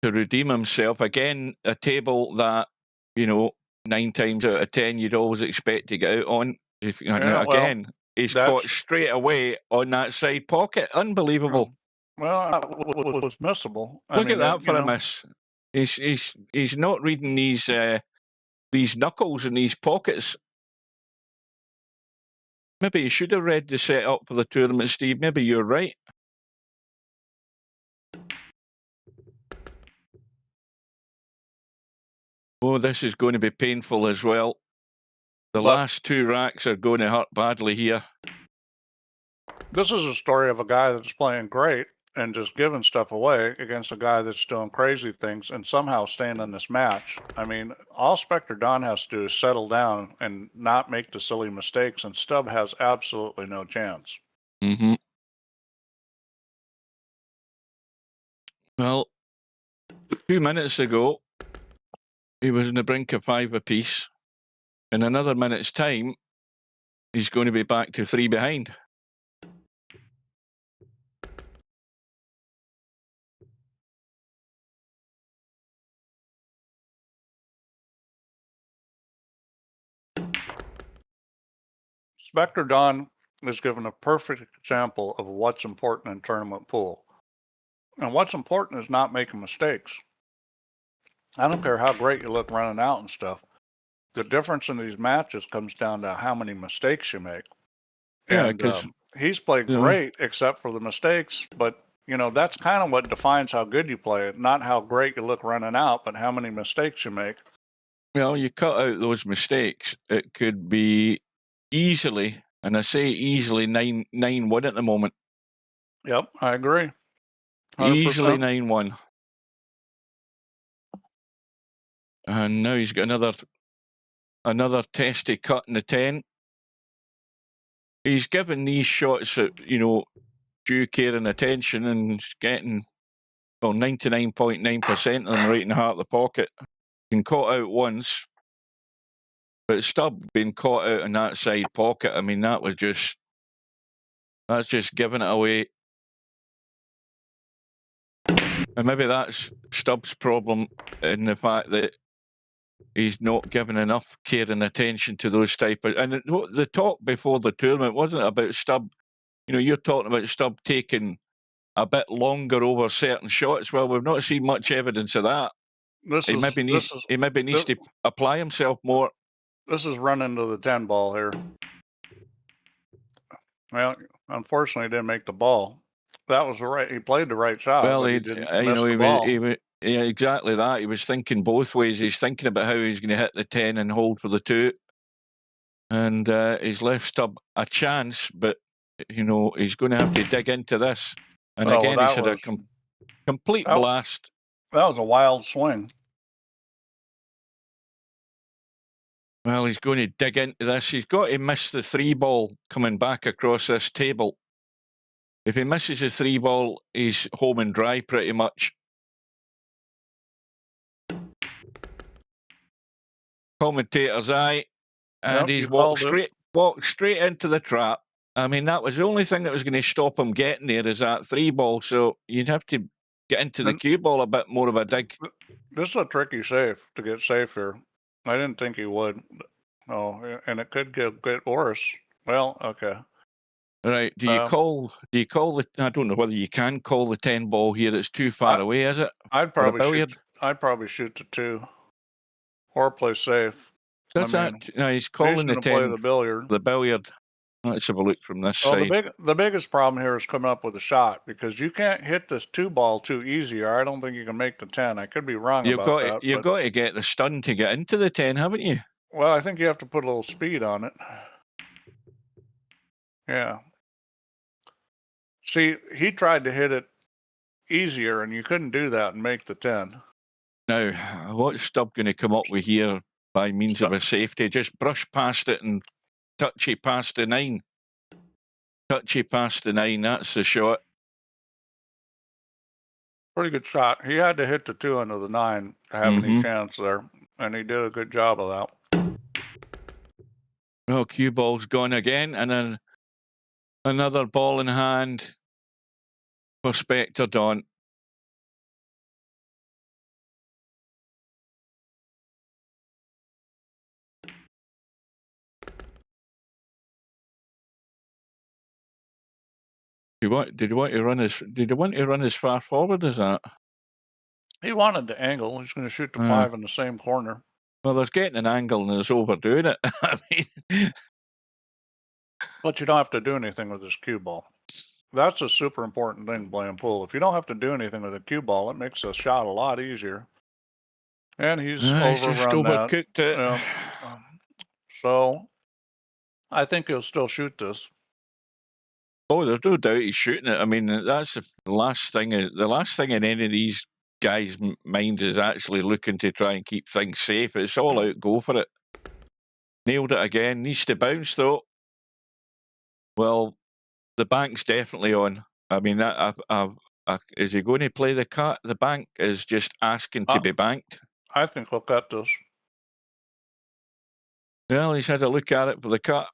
to redeem himself. Again, a table that, 9 times out of 10 you'd always expect to get out on. He's caught straight away on that side pocket. Unbelievable.
Well, it was missable.
Look at that for a miss. He's not reading these knuckles in these pockets. Maybe he should have read the setup for the tournament, Steve. Maybe you're right. Oh, this is going to be painful as well. The last 2 racks are going to hurt badly here.
This is a story of a guy that's playing great and just giving stuff away against a guy that's doing crazy things and somehow staying in this match. I mean, all Spectredawn has to do is settle down and not make the silly mistakes, and Stubb has absolutely no chance.
Mm-hmm. Well, 2 minutes ago, he was on the brink of 5 apiece. In another minute's time, he's going to be back to 3 behind.
Spectredawn is given a perfect example of what's important in tournament pool. And what's important is not making mistakes. I don't care how great you look running out and stuff. The difference in these matches comes down to how many mistakes you make.
Yeah, because
he's played great except for the mistakes, but that's kind of what defines how good you play it. Not how great you look running out, but how many mistakes you make.
Well, you cut out those mistakes, it could be easily, and I say easily, 9-1 at the moment.
Yep, I agree. 100%.
Easily 9-1. And now he's got another testy cut in the 10. He's given these shots due care and attention, and he's getting 99.9% of them right in the heart of the pocket. Been caught out once, but Stubb being caught out in that side pocket, I mean, that's just giving it away. And maybe that's Stubb's problem in the fact that he's not given enough care and attention to those type of. And the talk before the tournament wasn't about Stubb. You know, you're talking about Stubb taking a bit longer over certain shots. Well, we've not seen much evidence of that. He maybe needs to apply himself more.
This is running to the 10 ball here. Well, unfortunately, he didn't make the ball. That was the right. He played the right shot.
Well,
but
he
didn't
you
miss
know,
the ball.
yeah, exactly that. He was thinking both ways. He's thinking about how he's going to hit the 10 and hold for the 2. And he's left Stubb a chance, but, you know, he's going to have to dig into this. And again, he's had a complete blast.
That was a wild swing.
Well, he's going to dig into this. He's got to miss the 3 ball coming back across this table. If he misses the 3 ball, he's home and dry pretty much. Commentator's eye. And he's walked straight into the trap. I mean, that was the only thing that was going to stop him getting there is that 3 ball. So you'd have to get into the cue ball a bit more of a dig.
This is a tricky save to get safe here. I didn't think he would. Oh, and it could get worse. Well, okay.
Right. Do you call the? I don't know whether you can call the 10 ball here. It's too far away, is it?
I'd probably shoot the 2, or play safe.
That's no, he's calling the 10.
Play the billiard.
The billiard. Let's have a look from this side.
The biggest problem here is coming up with a shot because you can't hit this 2 ball too easy, or I don't think you can make the 10. I could be wrong about that.
You've got to get the stun to get into the 10, haven't you?
Well, I think you have to put a little speed on it. Yeah. See, he tried to hit it easier, and you couldn't do that and make the 10.
Now, what's Stubb going to come up with here by means of a safety? Just brush past it and touchy past the 9. Touchy past the 9, that's the shot.
Pretty good shot. He had to hit the 2 under the 9 to have any chance there, and he did a good job of that.
Oh, cue ball's gone again, and then another ball in hand for Spectredawn. Did he want to run as far forward as that?
He wanted the angle. He's going to shoot the 5 in the same corner.
Well, there's getting an angle and there's overdoing it. I mean,
but you don't have to do anything with this cue ball. That's a super important thing playing pool. If you don't have to do anything with a cue ball, it makes the shot a lot easier. And he's overrun that. It. So I think he'll still shoot this.
Oh, there's no doubt he's shooting it. I mean, that's the last thing. The last thing in any of these guys' minds is actually looking to try and keep things safe. It's all out, go for it. Nailed it again. Needs to bounce though. Well, the bank's definitely on. I mean, is he going to play the cut? The bank is just asking to be banked.
I think we'll cut this.
Well, he's had a look at it for the cut.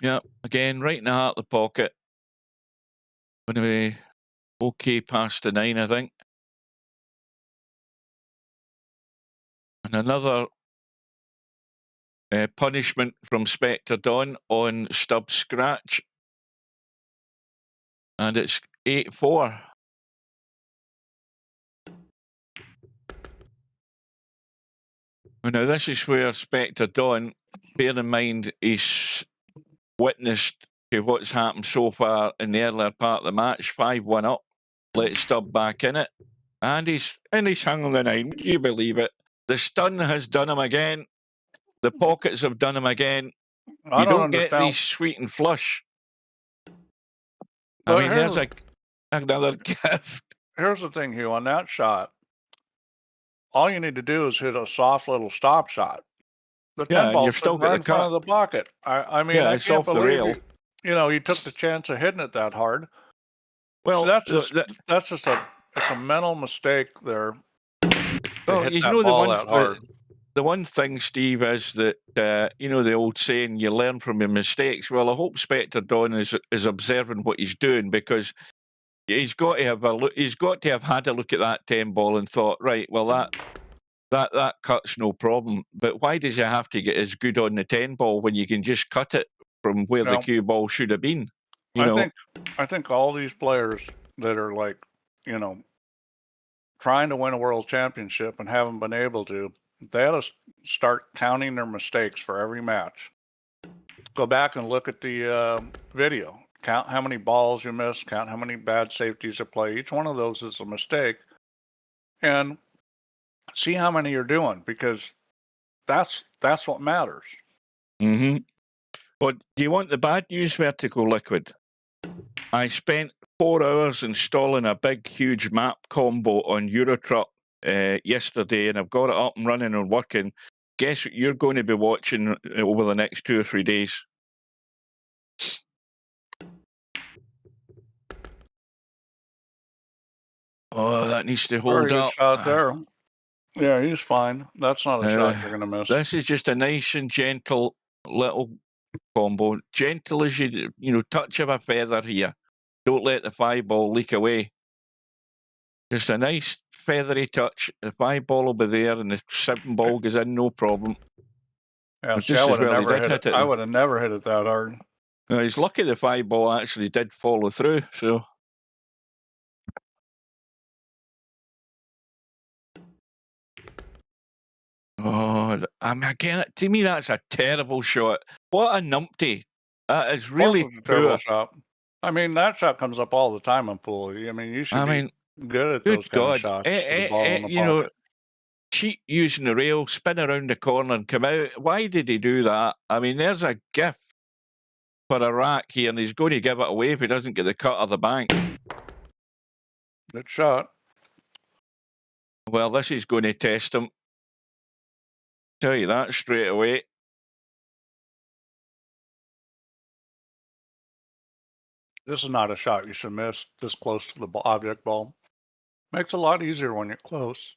Yeah, again, right in the heart of the pocket. Going to be okay past the 9, I think. And another punishment from Spectredawn on Stubb's scratch. And it's 8-4. Now, this is where Spectredawn, bear in mind, he's witnessed to what's happened so far in the earlier part of the match. 5-1 up, let Stubb back in it, and he's hung on the 9. Would you believe it? The stun has done him again. The pockets have done him again. You don't get these sweet and flush. I mean, there's another gift.
Here's the thing, Hugh. On that shot, all you need to do is hit a soft little stop shot. The 10 ball sitting right in front of the pocket. I mean, I can't believe he took the chance of hitting it that hard.
Well,
so that's just it's a mental mistake there.
Well, you know, the one thing, Steve, is that the old saying, you learn from your mistakes. Well, I hope Spectredawn is observing what he's doing, because he's got to have a look. He's got to have had a look at that 10 ball and thought, right, well that cut's no problem. But why does he have to get as good on the 10 ball when you can just cut it from where the
Well,
cue ball should have been? You know,
I think all these players that are like, you know, trying to win a world championship and haven't been able to, they ought to start counting their mistakes for every match. Go back and look at the video. Count how many balls you missed. Count how many bad safeties you play. Each one of those is a mistake, and see how many you're doing, because that's what matters.
mm-hmm. But do you want the bad news, Vertical Liquid? I spent 4 hours installing a big, huge map combo on Eurotruck yesterday, and I've got it up and running and working. Guess what you're going to be watching over the next 2 or 3 days? Oh, that needs to hold
Very
up.
good shot there. Yeah, he's fine. That's not a shot you're going to miss.
This is just a nice and gentle little combo. Gentle as you know, touch of a feather here. Don't let the 5 ball leak away. Just a nice feathery touch. The 5 ball will be there, and the 7 ball goes in, no problem.
Yeah,
But
see,
this
I
is
would have
where he
never
did
hit
hit
it.
it.
I would have never hit it that hard.
Now, he's lucky the 5 ball actually did follow through. So, oh, I mean, again, to me, that's a terrible shot. What a numpty! That is really
That was a terrible
poor.
shot. I mean, that shot comes up all the time in pool. I mean, you should be good at those
Good
kind of
God!
shots. With the ball in the
You
pocket.
know, cheat using the rail, spin around the corner and come out. Why did he do that? I mean, there's a gift for a rack here, and he's going to give it away if he doesn't get the cut of the bank.
Good shot.
Well, this is going to test him. Tell you that straight away.
This is not a shot you should miss this close to the object ball. Makes it a lot easier when you're close.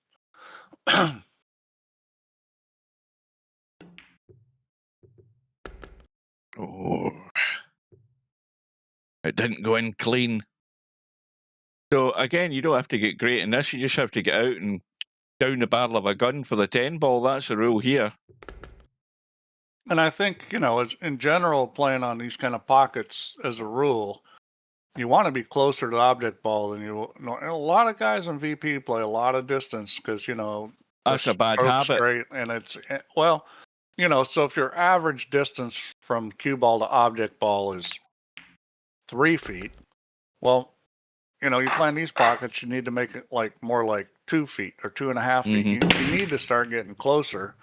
Oh, it didn't go in clean. So again, you don't have to get great in this. You just have to get out and down the barrel of a gun for the 10 ball. That's the rule here.
And I think, you know, as in general, playing on these kind of pockets as a rule, you want to be closer to the object ball than you know. And a lot of guys in VP play a lot of distance because, you know,
That's a bad
stroke's
habit.
straight, and it's, well, you know, so if your average distance from cue ball to object ball is 3 feet, well, you know, you're playing these pockets, you need to make it like more like 2 feet or 2.5 feet. You need to start getting closer,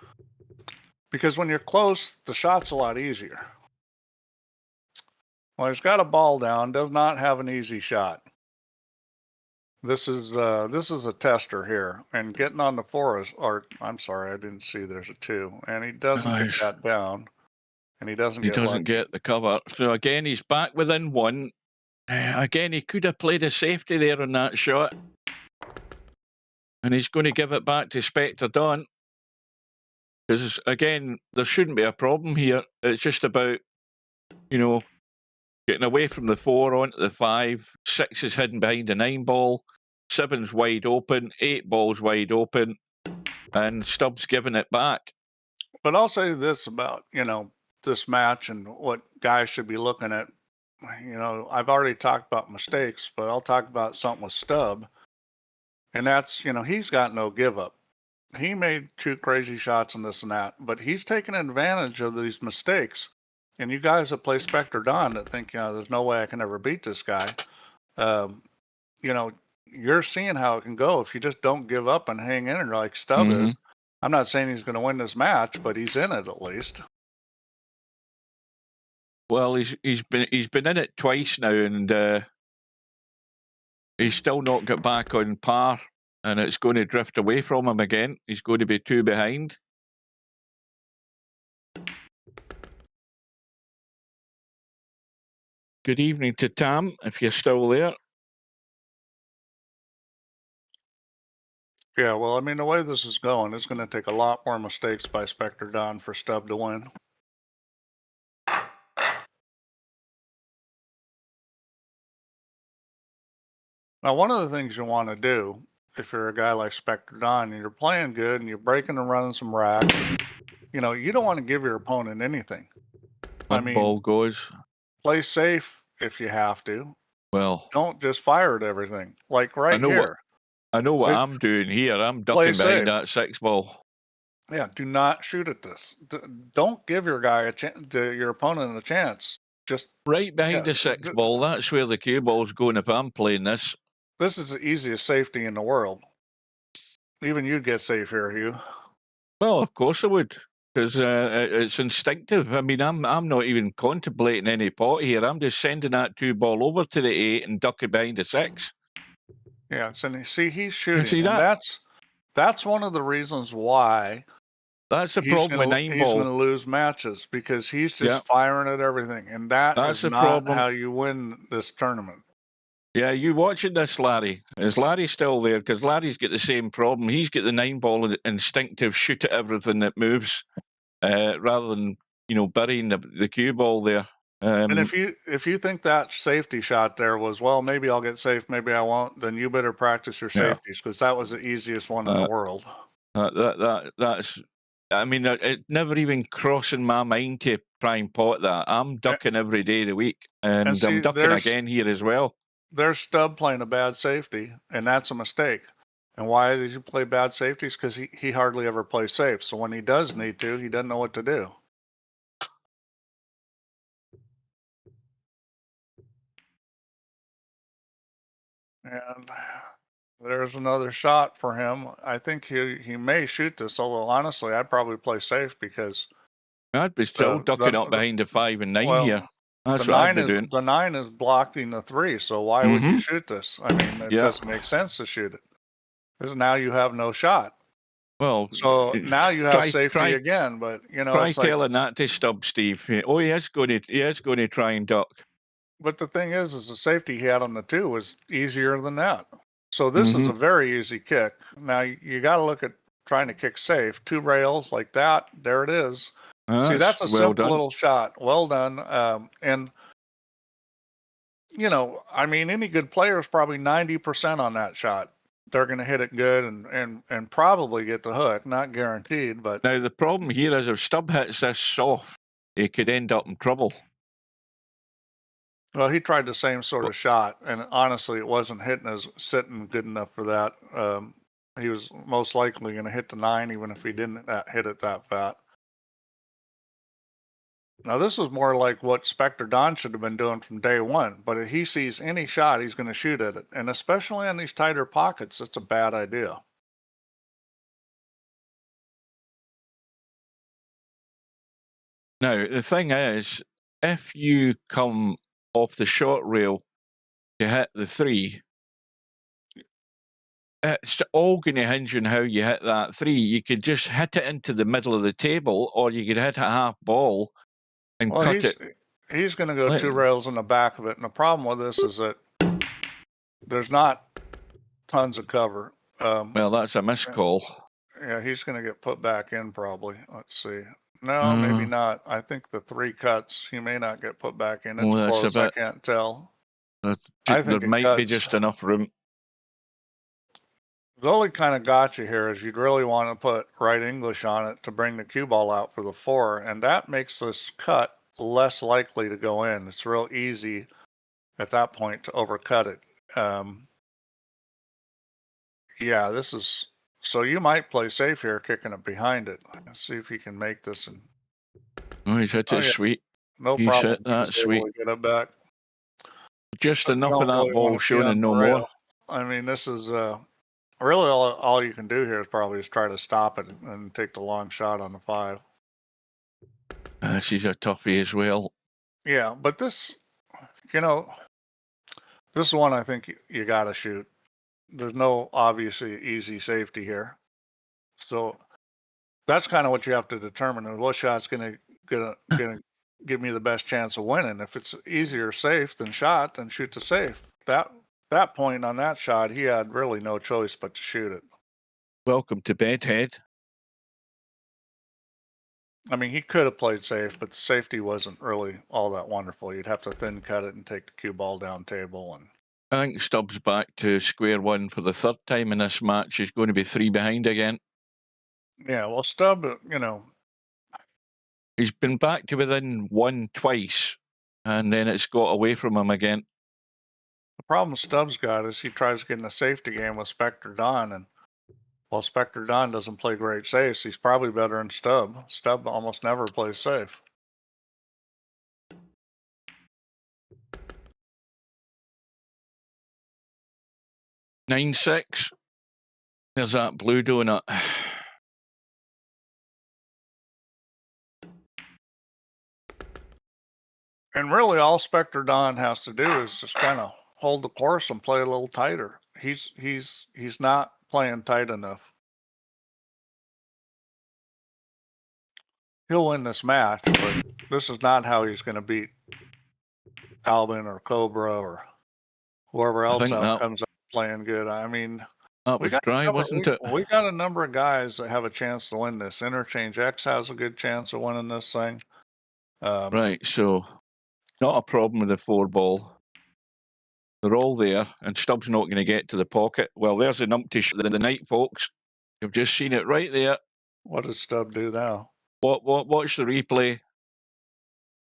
because when you're close, the shot's a lot easier. Well, he's got a ball down, does not have an easy shot. This is a tester here, and getting on the 4 is, or I'm sorry, I didn't see there's a 2, and he doesn't get that down, and he doesn't
get the cover. So again, he's back within 1. Again, he could have played a safety there on that shot, and he's going to give it back to Spectredawn. Because again, there shouldn't be a problem here. It's just about, you know, getting away from the 4 onto the 5. 6 is hidden behind the 9 ball. 7's wide open. 8 ball's wide open. And Stubbs giving it back.
But I'll say this about, you know, this match and what guys should be looking at. You know, I've already talked about mistakes, but I'll talk about something with Stubb. And that's, you know, he's got no give up. He made 2 crazy shots and this and that, but he's taking advantage of these mistakes. And you guys that play Spectredawn that think, you know, there's no way I can ever beat this guy, you know, you're seeing how it can go if you just don't give up and hang in it like Stubb is. I'm not saying he's going to win this match, but he's in it at least.
Well, he's been in it twice now, and he's still not got back on par, and it's going to drift away from him again. He's going to be 2 behind. Good evening to Tam, if you're still there.
Yeah, well, I mean, the way this is going, it's going to take a lot more mistakes by Spectredawn for Stubb to win. Now, one of the things you want to do if you're a guy like Spectredawn and you're playing good and you're breaking and running some racks, you know, you don't want to give your opponent anything. I
Mud
mean,
ball goes.
play safe if you have to.
Well,
Don't just fire at everything. Like right
know what-
here.
I know what
This-
I'm doing here. I'm
Play
ducking
safe.
behind that 6 ball.
Yeah, do not shoot at this. Don't give your guy your opponent a chance. Just
Right behind the 6 ball. That's where the cue ball's going if I'm playing this.
this is the easiest safety in the world. Even you'd get safe here, Hugh.
Well, of course I would, because it's instinctive. I mean, I'm not even contemplating any pot here. I'm just sending that 2 ball over to the 8 and ducking behind the 6.
Yeah, so see, he's shooting.
see
and
that?
that's one of the reasons why
That's the problem with 9
he's going to
ball.
lose matches, because he's just
Yep.
firing at everything, and that's
That's the
not
problem.
how you win this tournament.
Yeah, you watching this, Larry? Is Larry still there? Because Larry's got the same problem. He's got the 9 ball instinctive shoot at everything that moves, rather than burying the cue ball there.
And if you think that safety shot there was, well, maybe I'll get safe, maybe I won't, then you better practice your
Yeah.
safeties, because that was the easiest one in the world.
That's. I mean, it never even crossing my mind to try and pot that. I'm ducking every day of the week, and
see,
I'm ducking again here as well.
There's Stubb playing a bad safety, and that's a mistake. And why did you play bad safeties? Because he hardly ever plays safe. So when he does need to, he doesn't know what to do. And there's another shot for him. I think he may shoot this, although honestly, I'd probably play safe, because
I'd be still ducking up behind the 5 and 9 here. That's what I'd be doing.
The 9 is blocking the 3, so why would you shoot this? I mean, it
Yeah.
doesn't make sense to shoot it, because now you have no shot.
Well,
So now you have safety
try,
again, but
try
it's like,
telling that to Stubb, Steve. Oh, he is going to try and duck.
but the thing is the safety he had on the 2 was easier than that. So this is a very easy kick. Now you got to look at trying to kick safe. 2 rails like that. There it is. See, that's a simple little shot. Well done. And I mean, any good player is probably 90% on that shot. They're going to hit it good and probably get the hook. Not guaranteed, but
now the problem here is if Stubb hits this soft, he could end up in trouble.
well, he tried the same sort of shot, and honestly, it wasn't sitting good enough for that. He was most likely going to hit the 9, even if he didn't hit it that fat. Now, this is more like what Spectredawn should have been doing from day one. But if he sees any shot, he's going to shoot at it. And especially on these tighter pockets, it's a bad idea.
Now, the thing is, if you come off the short rail to hit the 3, it's all going to hinge on how you hit that 3. You could just hit it into the middle of the table, or you could hit a half ball and cut it.
He's going to go 2 rails in the back of it. And the problem with this is that there's not tons of cover.
Well, that's a missed call.
Yeah, he's going to get put back in probably. Let's see. No, maybe not. I think the 3 cuts, he may not get put back in. It's close. I can't tell. I think
there might be just enough room.
The only kind of gotcha here is you'd really want to put right English on it to bring the cue ball out for the 4, and that makes this cut less likely to go in. It's real easy at that point to overcut it. Yeah, this is, so you might play safe here, kicking it behind it. Let's see if he can make this. And
oh, he's hit it sweet.
No
he's
problem.
Hit that sweet.
Get it back.
Just enough of that ball showing and no more.
I mean, this is really all you can do here is probably just try to stop it and take the long shot on the 5.
This is a toughie as well.
Yeah, but this, this is one I think you got to shoot. There's no obviously easy safety here. So that's kind of what you have to determine. And what shot's going to give me the best chance of winning. If it's easier safe than shot, then shoot the safe. That point on that shot, he had really no choice but to shoot it.
Welcome to Bedhead.
I mean, he could have played safe, but the safety wasn't really all that wonderful. You'd have to thin cut it and take the cue ball down table. And
I think Stubbs back to square one for the third time in this match. He's going to be 3 behind again.
Yeah, well, Stubb,
He's been back to within 1 twice, and then it's got away from him again.
the problem Stubbs got is he tries to get in a safety game with Spectredawn, and while Spectredawn doesn't play great safes, he's probably better than Stubb. Stubb almost never plays safe.
Nine six. There's that blue donut.
And really, all Spectredawn has to do is just kind of hold the course and play a little tighter. He's not playing tight enough. He'll win this match, but this is not how he's going to beat Albin or Cobra or whoever else
think that-
comes up playing good. I mean,
That was dry, wasn't it?
we got a number of guys that have a chance to win this. Interchange X has a good chance of winning this thing.
Right, so not a problem with the 4-ball. They're all there, and Stubbs not going to get to the pocket. Well, there's an umpty shot of the night, folks. You've just seen it right there.
What does Stubb do now?
Watch the replay.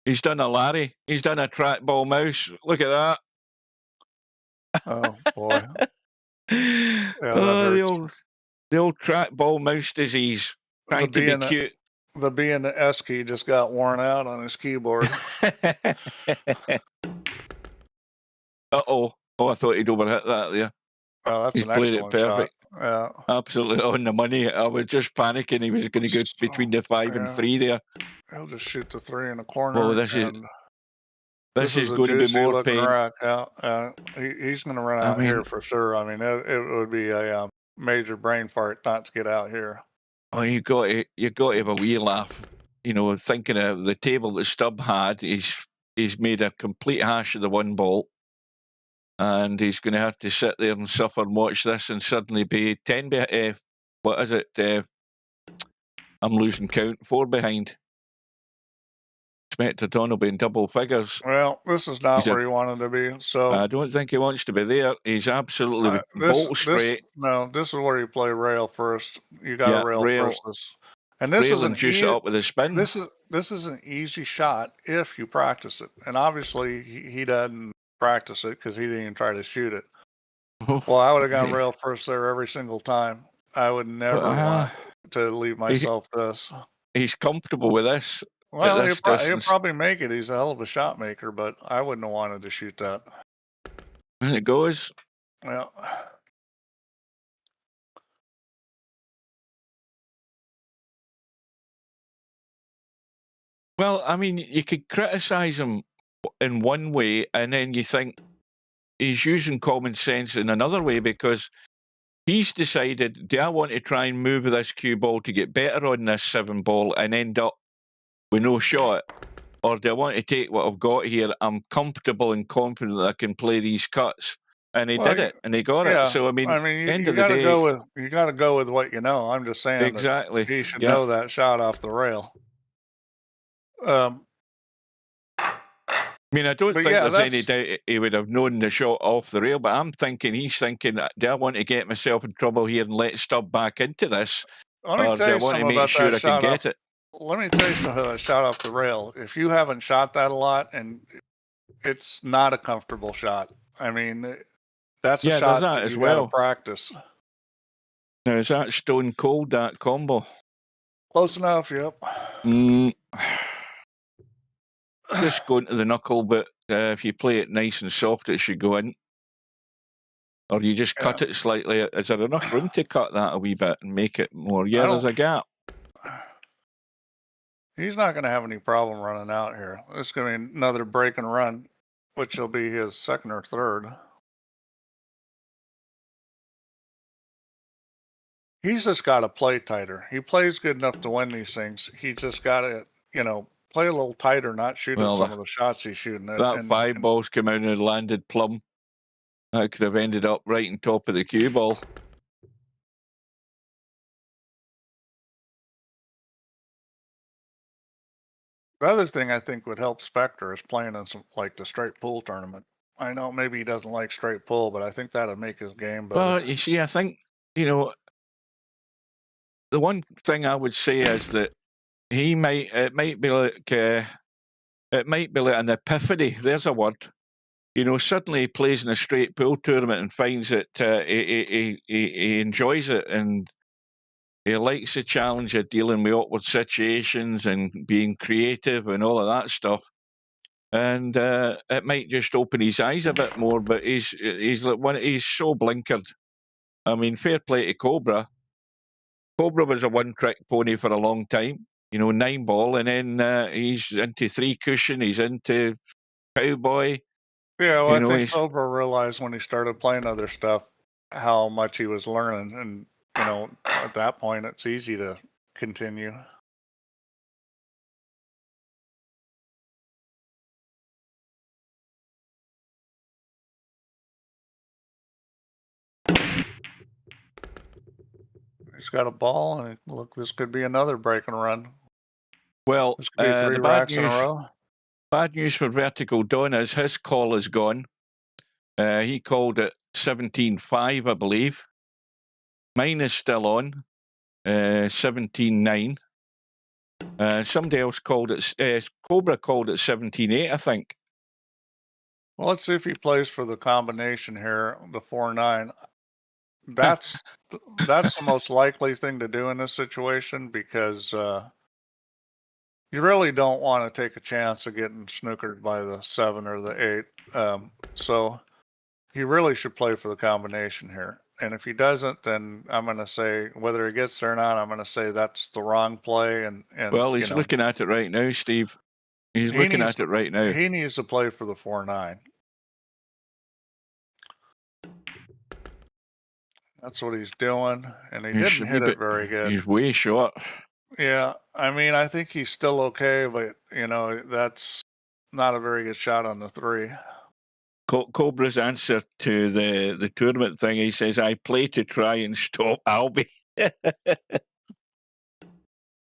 He's done a Larry. He's done a trackball mouse. Look at that.
Oh boy.
The old trackball mouse disease. Trying to be cute.
The B and the S key just got worn out on his keyboard.
Uh-oh. Oh, I thought he'd overhit that there.
Oh, that's
He's
an
played it
excellent
perfect.
shot. Yeah.
Absolutely on the money. I was just panicking. He was going to go between the 5 and 3 there.
He'll just shoot the 3 in the corner.
Oh, this is going to be more pain.
Rack. Yeah, he's going to run out here for sure. I mean, it would be a major brain fart not to get out here.
Oh, you got to have a wee laugh. You know, thinking of the table that Stubb had, he's made a complete hash of the 1 ball. And he's going to have to sit there and suffer and watch this and suddenly be 10 behind. What is it? I'm losing count. 4 behind. Spectredawn will be in double figures.
Well, this is not where he wanted to be. So
I don't think he wants to be there. He's absolutely bolt straight.
This is where you play rail first. You got to rail first. And this is
juice it up with a spin.
This is an easy shot if you practice it. And obviously he doesn't practice it because he didn't even try to shoot it. Well, I would have gone rail first there every single time. I would never want to leave myself this.
He's comfortable with this.
Well, he'll probably make it. He's a hell of a shot maker, but I wouldn't have wanted to shoot that.
And it goes.
Well,
I mean, you could criticise him in one way, and then you think he's using common sense in another way because he's decided, do I want to try and move this cue ball to get better on this 7 ball and end up with no shot? Or do I want to take what I've got here? I'm comfortable and confident that I can play these cuts. And he did it, and he got it. So, I mean end of the day...
you got to go with what you know. I'm just saying
exactly.
He should know that shot off the rail.
I mean, I don't think there's any doubt he would have known the shot off the rail, but I'm thinking he's thinking, do I want to get myself in trouble here and let Stubb back into this? Or do I want to make sure I can get it?
Let me tell you something about that shot off the rail. If you haven't shot that a lot, and it's not a comfortable shot. I mean, that's a shot that as well. Practice.
Now, is that stone cold, that combo?
Close enough, yep.
Just going to the knuckle, but if you play it nice and soft, it should go in. Or you just cut it slightly. Is there enough room to cut that a wee bit and make it more? Yeah, there's a gap.
He's not going to have any problem running out here. It's going to be another break and run, which will be his 2nd or 3rd. He's just got to play tighter. He plays good enough to win these things. He just got to, play a little tighter, not shooting some of the shots he's shooting.
That 5 balls came out and landed plumb. That could have ended up right on top of the cue ball.
The other thing I think would help Spectre is playing in some like the straight pool tournament. I know maybe he doesn't like straight pull, but I think that'd make his game better.
But you see, I think, you know, the one thing I would say is that it might be like an epiphany. There's a word. You know, suddenly he plays in a straight pool tournament and finds that he enjoys it, and he likes the challenge of dealing with awkward situations and being creative and all of that stuff. And it might just open his eyes a bit more. But he's so blinkered. I mean, fair play to Cobra. Cobra was a one-trick pony for a long time. You know, 9-ball, and then he's into 3-cushion. He's into cowboy.
Yeah, well,
You
I
know,
think
he's-
Cobra realized when he started playing other stuff how much he was learning, and you know, at that point, it's easy to continue. He's got a ball, and look, this could be another break and run.
Well,
This could be 3
the
racks in a row.
bad news for Vertical Dawn is his call is gone. He called it 17-5, I believe. Mine is still on, 17-9. Somebody else called it, Cobra called it 17-8, I think.
Well, let's see if he plays for the combination here, the 4-9. That's the most likely thing to do in this situation, because you really don't want to take a chance of getting snookered by the 7 or the 8. So he really should play for the combination here. And if he doesn't, then I'm going to say, whether he gets there or not, I'm going to say that's the wrong play. And
Well, he's
you know,
looking at it right now, Steve. He's looking at it right now.
He needs to play for the 4-9. That's what he's doing, and he didn't hit it very good.
He's way short.
Yeah, I mean, I think he's still okay, but you know, that's not a very good shot on the 3.
Cobra's answer to the tournament thing, he says, "I play to try and stop Albie."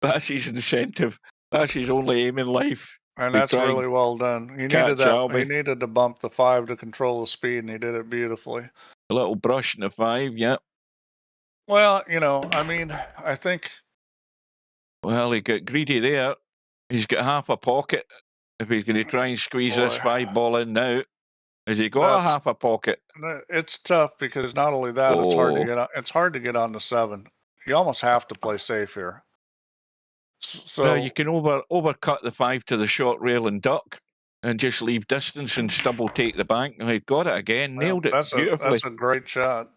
That's his incentive. That's his only aim in life.
And
to
that's
try
really well done. He needed
catch
that.
Albie.
He needed to bump the 5 to control the speed, and he did it beautifully.
A little brush in the 5, yeah.
Well, you know, I mean, I think.
Well, he got greedy there. He's got half a pocket. If he's going to try and squeeze this
Boy.
5-ball in now, has he got a half a pocket?
It's tough because not only that, it's hard to get on. It's hard to get on the 7. You almost have to play safe here. So
Well, you can overcut the 5 to the short rail and duck, and just leave distance and stubble take the bank. And he got it again, nailed it beautifully.
That's a great shot.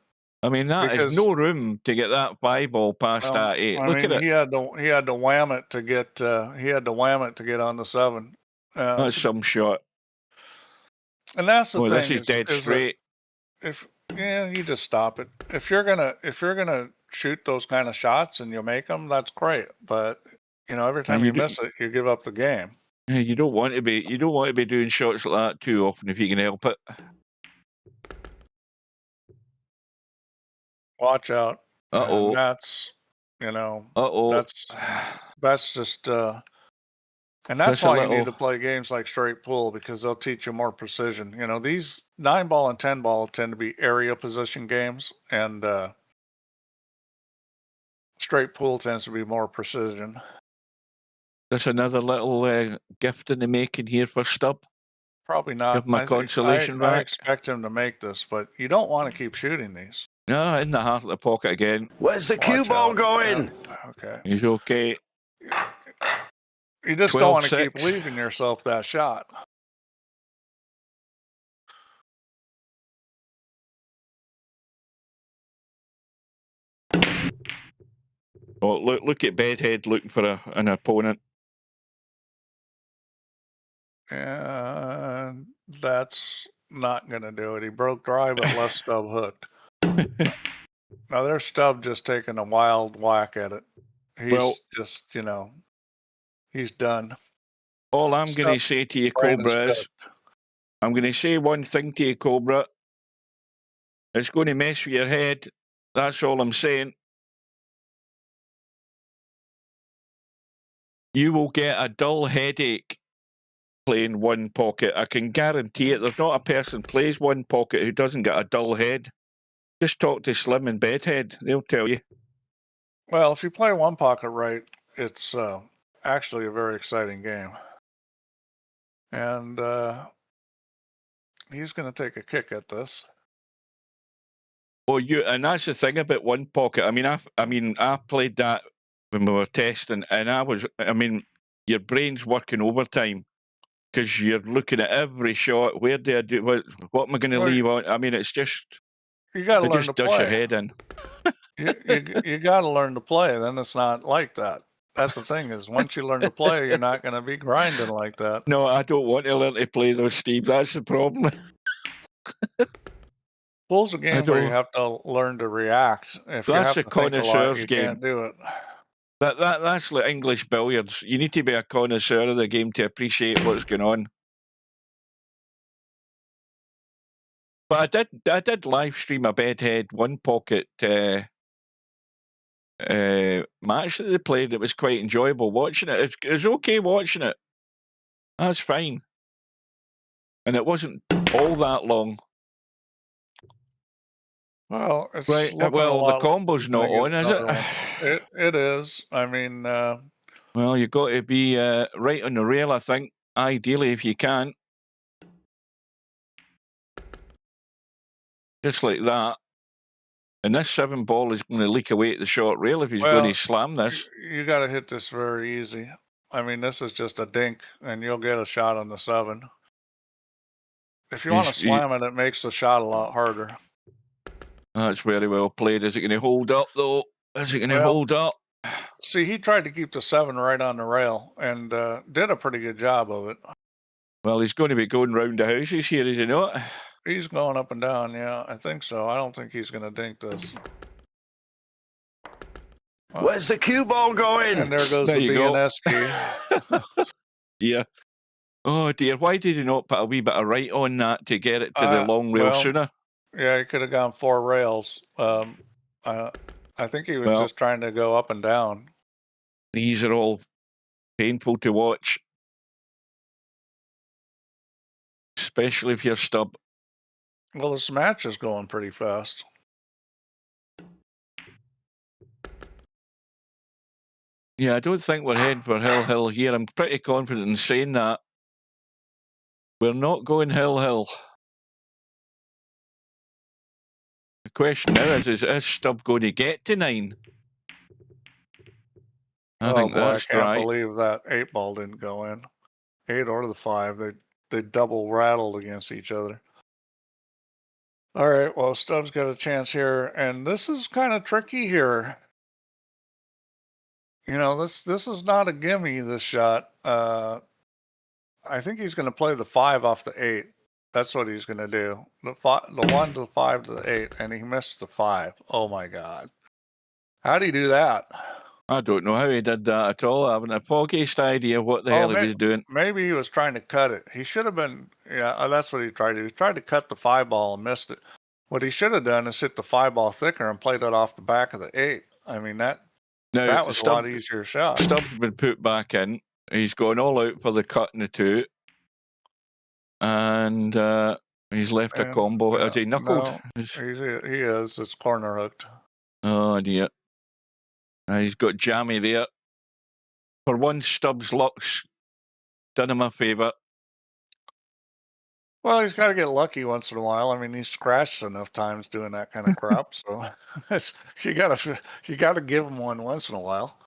I mean, that is no room to get that 5-ball past that 8. Look at it.
He had to wham it to get. He had to wham it to get on the 7.
That's some shot.
And that's the thing.
This is dead straight.
You just stop it. If you're gonna shoot those kind of shots and you make them, that's great. But you know, every time you miss it, you give up the game.
You don't want to be doing shots like that too often if you can help it.
Watch out.
Uh-oh.
And that's, you know.
Uh-oh.
That's just. And that's why you need to play games like straight pool, because they'll teach you more precision. You know, these 9-ball and 10-ball tend to be area position games, and straight pool tends to be more precision.
That's another little gift in the making here for Stubb.
Probably not.
Give him a consolation
I
rack.
expect him to make this, but you don't want to keep shooting these.
No, in the heart of the pocket again.
Where's the cue ball going?
Yeah. Okay.
He's okay.
You just don't want to
12-6.
keep leaving yourself that shot.
Oh, look at Bedhead looking for an opponent.
And that's not going to do it. He broke dry, but left Stubb hooked. Now there's Stubb just taking a wild whack at it. He's just, you know, he's done.
All I'm going to say to you, Cobra, is I'm going to say one thing to you, Cobra. It's going to mess with your head. That's all I'm saying. You will get a dull headache playing one pocket. I can guarantee it. There's not a person plays one pocket who doesn't get a dull head. Just talk to Slim and Bedhead. They'll tell you.
Well, if you play one pocket right, it's actually a very exciting game. And he's going to take a kick at this.
Oh, and that's the thing about one pocket. I mean, I played that when we were testing, and your brain's working overtime because you're looking at every shot. Where do I do? What am I going to leave on? I mean, it's just
you got to
it
learn
just
to
does your
play.
head in.
You got to learn to play. Then it's not like that. That's the thing is, once you learn to play, you're not going to be grinding like that.
No, I don't want to learn to play those, Steve. That's the problem.
Pool's a game where you have to learn to react. If you
That's
have
a
to think a lot,
connoisseur's
you
game.
can't do it.
That's like English billiards. You need to be a connoisseur of the game to appreciate what's going on. But I did live stream a Bedhead one pocket match that they played. It was quite enjoyable watching it. It was okay watching it. That's fine. And it wasn't all that long.
Well, it's
right. Well, the combo's not on, is it?
It is. I mean,
well, you've got to be right on the rail, I think. Ideally, if you can. Just like that. And this 7 ball is going to leak away at the short rail if he's going to slam this.
You got to hit this very easy. I mean, this is just a dink, and you'll get a shot on the 7. If you want to slam it, it makes the shot a lot harder.
That's very well played. Is it going to hold up, though? Is it going to hold up?
See, he tried to keep the 7 right on the rail and did a pretty good job of it.
Well, he's going to be going round the houses here, is he not?
He's going up and down, yeah, I think so. I don't think he's going to dink this.
Where's the cue ball going?
And there goes the DNS key.
Yeah. Oh, dear. Why did he not put a wee bit of right on that to get it to the long rail sooner?
Yeah, he could have gone 4 rails. I think he was just trying to go up and down.
These are all painful to watch. Especially if you're Stub.
Well, this match is going pretty fast.
Yeah, I don't think we're heading for Hill here. I'm pretty confident in saying that. We're not going Hill. The question now is Stub going to get to 9? I think that's right.
I can't believe that 8 ball didn't go in. 8 or the 5. They double rattled against each other. All right, well, Stubbs got a chance here, and this is kind of tricky here. You know, this is not a gimme, this shot. I think he's going to play the 5 off the 8. That's what he's going to do. The 1 to the 5 to the 8, and he missed the 5. Oh, my God. How do you do that?
I don't know how he did that at all. I haven't a foggiest idea what the hell he was doing.
Maybe he was trying to cut it. He should have been, that's what he tried to do. He tried to cut the 5 ball and missed it. What he should have done is hit the 5 ball thicker and played it off the back of the 8. I mean, that was a lot easier shot.
Stubbs been put back in. He's going all out for the cut in the 2. And he's left a combo. Has he knuckled?
No, he is. It's corner hooked.
Oh, dear. He's got jammy there. For one, Stubbs' luck's done him a favour.
Well, he's got to get lucky once in a while. I mean, he's scratched enough times doing that kind of crap, so you got to give him one once in a while.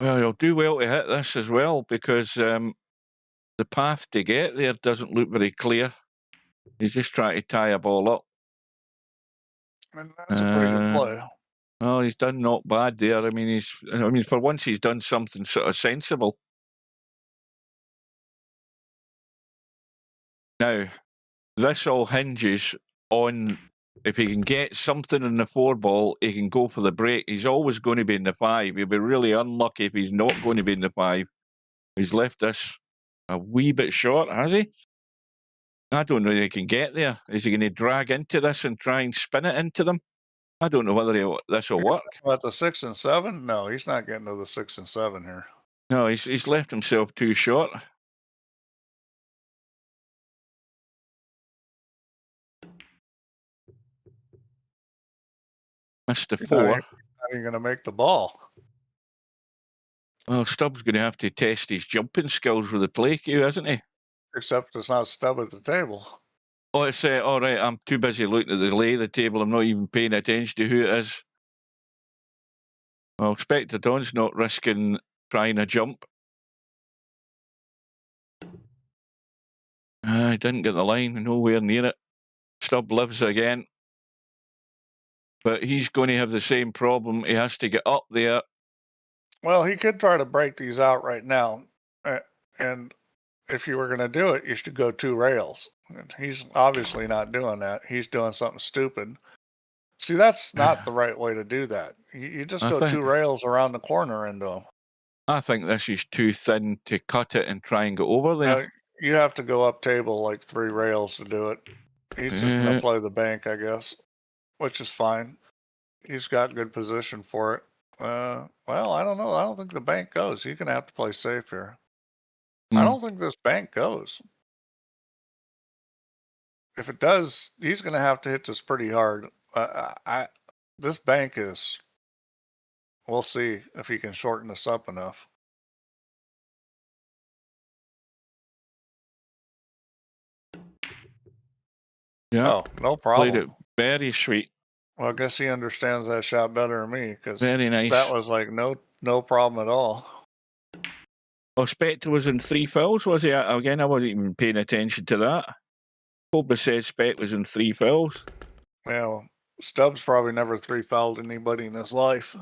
Well, he'll do well to hit this as well because the path to get there doesn't look very clear. He's just trying to tie a ball up.
And that's a pretty good play.
Well, he's done not bad there. I mean, for once he's done something sort of sensible. Now, this all hinges on if he can get something in the 4 ball, he can go for the break. He's always going to be in the 5. He'll be really unlucky if he's not going to be in the 5. He's left this a wee bit short, has he? I don't know if he can get there. Is he going to drag into this and try and spin it into them? I don't know whether this will work.
About the 6 and 7? No, he's not getting to the 6 and 7 here.
No, he's left himself too short. Missed the
How
four.
are you going to make the ball?
Well, Stubbs going to have to test his jumping skills with the play cue, isn't he?
Except it's not Stubb at the table.
Oh, it's all right. I'm too busy looking at the lay of the table. I'm not even paying attention to who it is. Well, Spectredawn's not risking trying a jump. I didn't get the line. Nowhere near it. Stubb lives again. But he's going to have the same problem. He has to get up there.
Well, he could try to break these out right now. And if you were going to do it, you should go 2 rails. And he's obviously not doing that. He's doing something stupid. See, that's not the right way to do that. You just go 2 rails around the corner into him.
I think this is too thin to cut it and try and go over there.
You have to go up table like 3 rails to do it. He's just going to play the bank, I guess, which is fine. He's got good position for it. Well, I don't know. I don't think the bank goes. He's going to have to play safe here. I don't think this bank goes. If it does, he's going to have to hit this pretty hard. This bank is. We'll see if he can shorten this up enough.
Yeah.
Oh, no problem.
Played it very sweet.
Well, I guess he understands that shot better than me because
very nice.
That was like no problem at all.
Oh, Spectre was in 3 fouls, was he? Again, I wasn't even paying attention to that. Cobra said Spec was in 3 fouls.
Well, Stubbs probably never 3 fouled anybody in his life.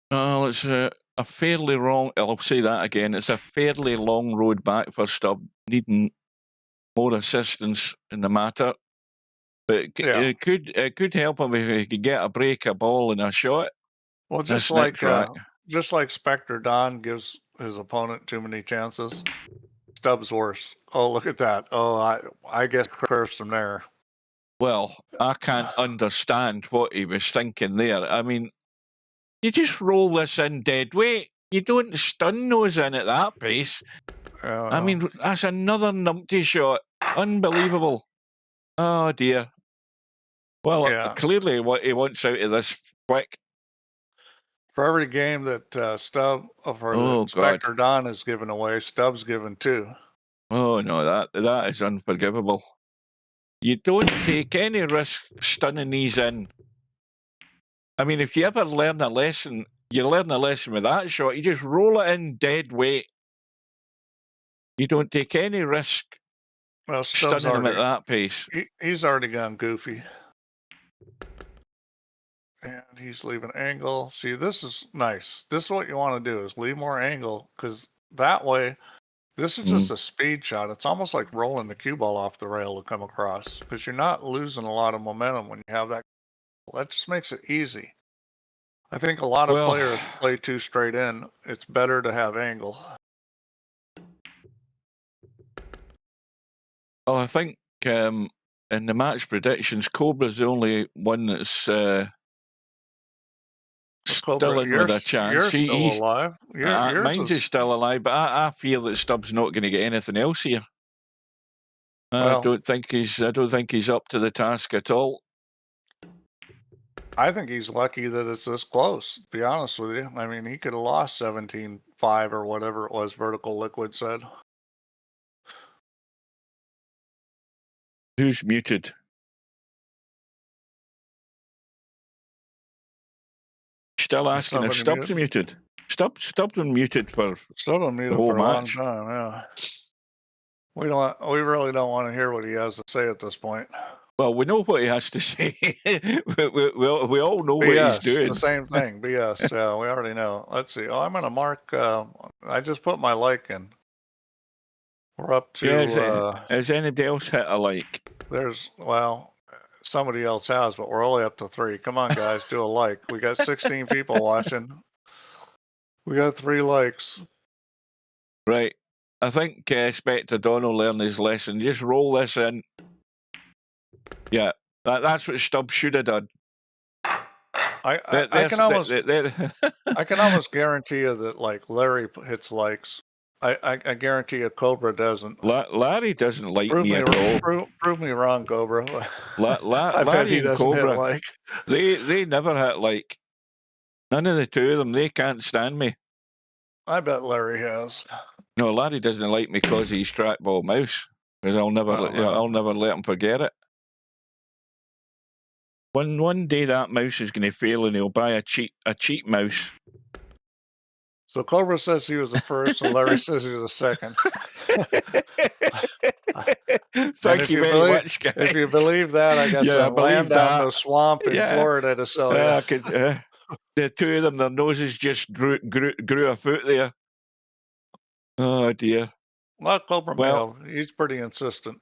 Oh, it's a fairly long. I'll say that again. It's a fairly long road back for Stubb, needing more assistance in the matter. But it could help him if he could get a break, a ball, and a shot.
Well, just like Spectredawn gives his opponent too many chances, Stubbs worse. Oh, look at that. Oh, I guess cursed him there.
Well, I can't understand what he was thinking there. I mean, you just roll this in dead weight. You don't stun those in at that pace. I mean, that's another numpty shot. Unbelievable. Oh, dear. Well, clearly what he wants out of this quick.
For every game that Spectredawn is given away, Stubbs given 2.
Oh, no, that is unforgivable. You don't take any risk stunning these in. I mean, if you ever learn a lesson, you learn a lesson with that shot. You just roll it in dead weight. You don't take any risk stunning him at that pace.
He's already gone goofy. And he's leaving angle. See, this is nice. This is what you want to do, is leave more angle, because that way, this is just a speed shot. It's almost like rolling the cue ball off the rail to come across, because you're not losing a lot of momentum when you have that. That just makes it easy. I think a lot of players play too straight in. It's better to have angle.
Oh, I think in the match predictions, Cobra's the only one that's still in with a chance.
He's still alive.
Mine's still alive, but I fear that Stubbs not going to get anything else here. I don't think he's up to the task at all.
I think he's lucky that it's this close, to be honest with you. I mean, he could have lost 17-5 or whatever it was Vertical Liquid said.
Who's muted? Still asking if Stubbs muted. Stubbs been muted for
the whole match. Long time, yeah. We really don't want to hear what he has to say at this point.
Well, we know what he has to say. we all know what he's doing.
The same thing. BS. Yeah, we already know. Let's see. Oh, I'm going to mark. I just put my like in. We're up to.
Has anybody else hit a like?
Somebody else has, but we're only up to 3. Come on, guys, do a like. We got 16 people watching. We got 3 likes.
Right. I think Spectredawn will learn his lesson. Just roll this in. Yeah, that's what Stubbs should have done.
I can almost guarantee you that like Larry hits likes I guarantee you Cobra doesn't.
Larry doesn't like
Prove
me
me,
at all.
prove me wrong, Cobra. I bet
Larry
he
and
doesn't hit
Cobra,
like.
they never hit like. None of the two of them, they can't stand me.
I bet Larry has.
No, Larry doesn't like me because he's trackball mouse. Because I'll never let him forget it. One day that mouse is going to fail and he'll buy a cheap mouse.
So Cobra says he was the first, and Larry says he was the second.
Thank you very much, guys.
If you believe that, I guess
I believe
land out in
that.
the swamp in Florida to sell you.
I could, the two of them, their noses just grew a foot there. Oh dear.
Well, Cobra Mayo, he's pretty insistent.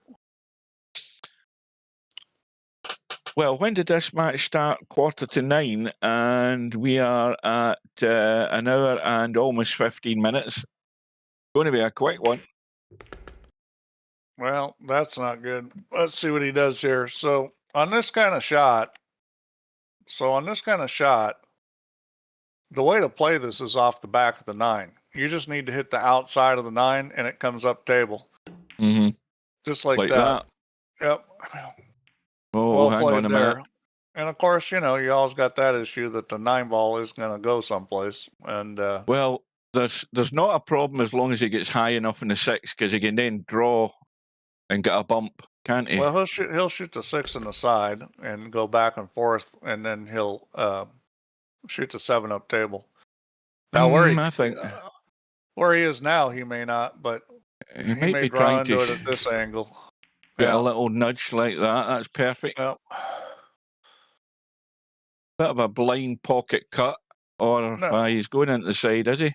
Well, when did this match start? 9:15, and we are at an hour and almost 15 minutes. Going to be a quick one.
Well, that's not good. Let's see what he does here. So on this kind of shot, the way to play this is off the back of the 9. You just need to hit the outside of the 9, and it comes up table.
Mm-hmm.
Just like that. Yep.
Oh,
well
hang on a minute.
And of course, you always got that issue that the 9 ball is going to go someplace. And
well, there's not a problem as long as he gets high enough in the 6, because he can then draw and get a bump, can't he?
Well, he'll shoot the 6 in the side and go back and forth, and then he'll shoot the 7 up table. Now where he is now, he may not, but
he
may
be
draw
trying
into
to
it at this angle.
Get a little nudge like that. That's perfect.
Yep.
Bit of a blind pocket cut, or he's going into the side, is he?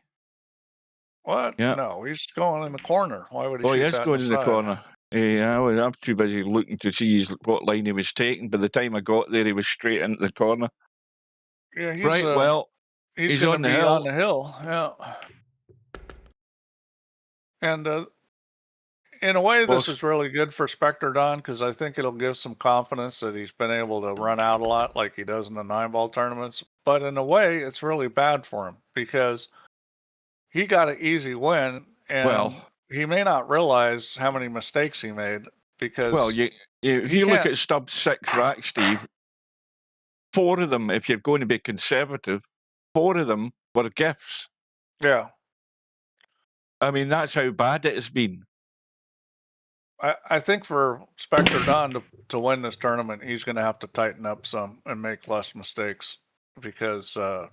What?
Yeah.
No, he's going in the corner. Why would he?
Oh,
shoot
he is
that
going in the corner. Yeah, I'm too busy looking to see what line he was taking. By the time I got there, he was straight into the corner.
Yeah, he's
right. Well,
he's
on the hill.
On the hill, yeah. And in a way, this is really good for Spectredawn, because I think it'll give some confidence that he's been able to run out a lot like he does in the 9-ball tournaments. But in a way, it's really bad for him because he got an easy win, and he may not realize how many mistakes he made because. Well,
if you look at Stubbs' 6 racks, Steve, 4 of them, if you're going to be conservative, 4 of them were gifts.
Yeah.
I mean, that's how bad it has been.
I think for Spectredawn to win this tournament, he's going to have to tighten up some and make less mistakes, because I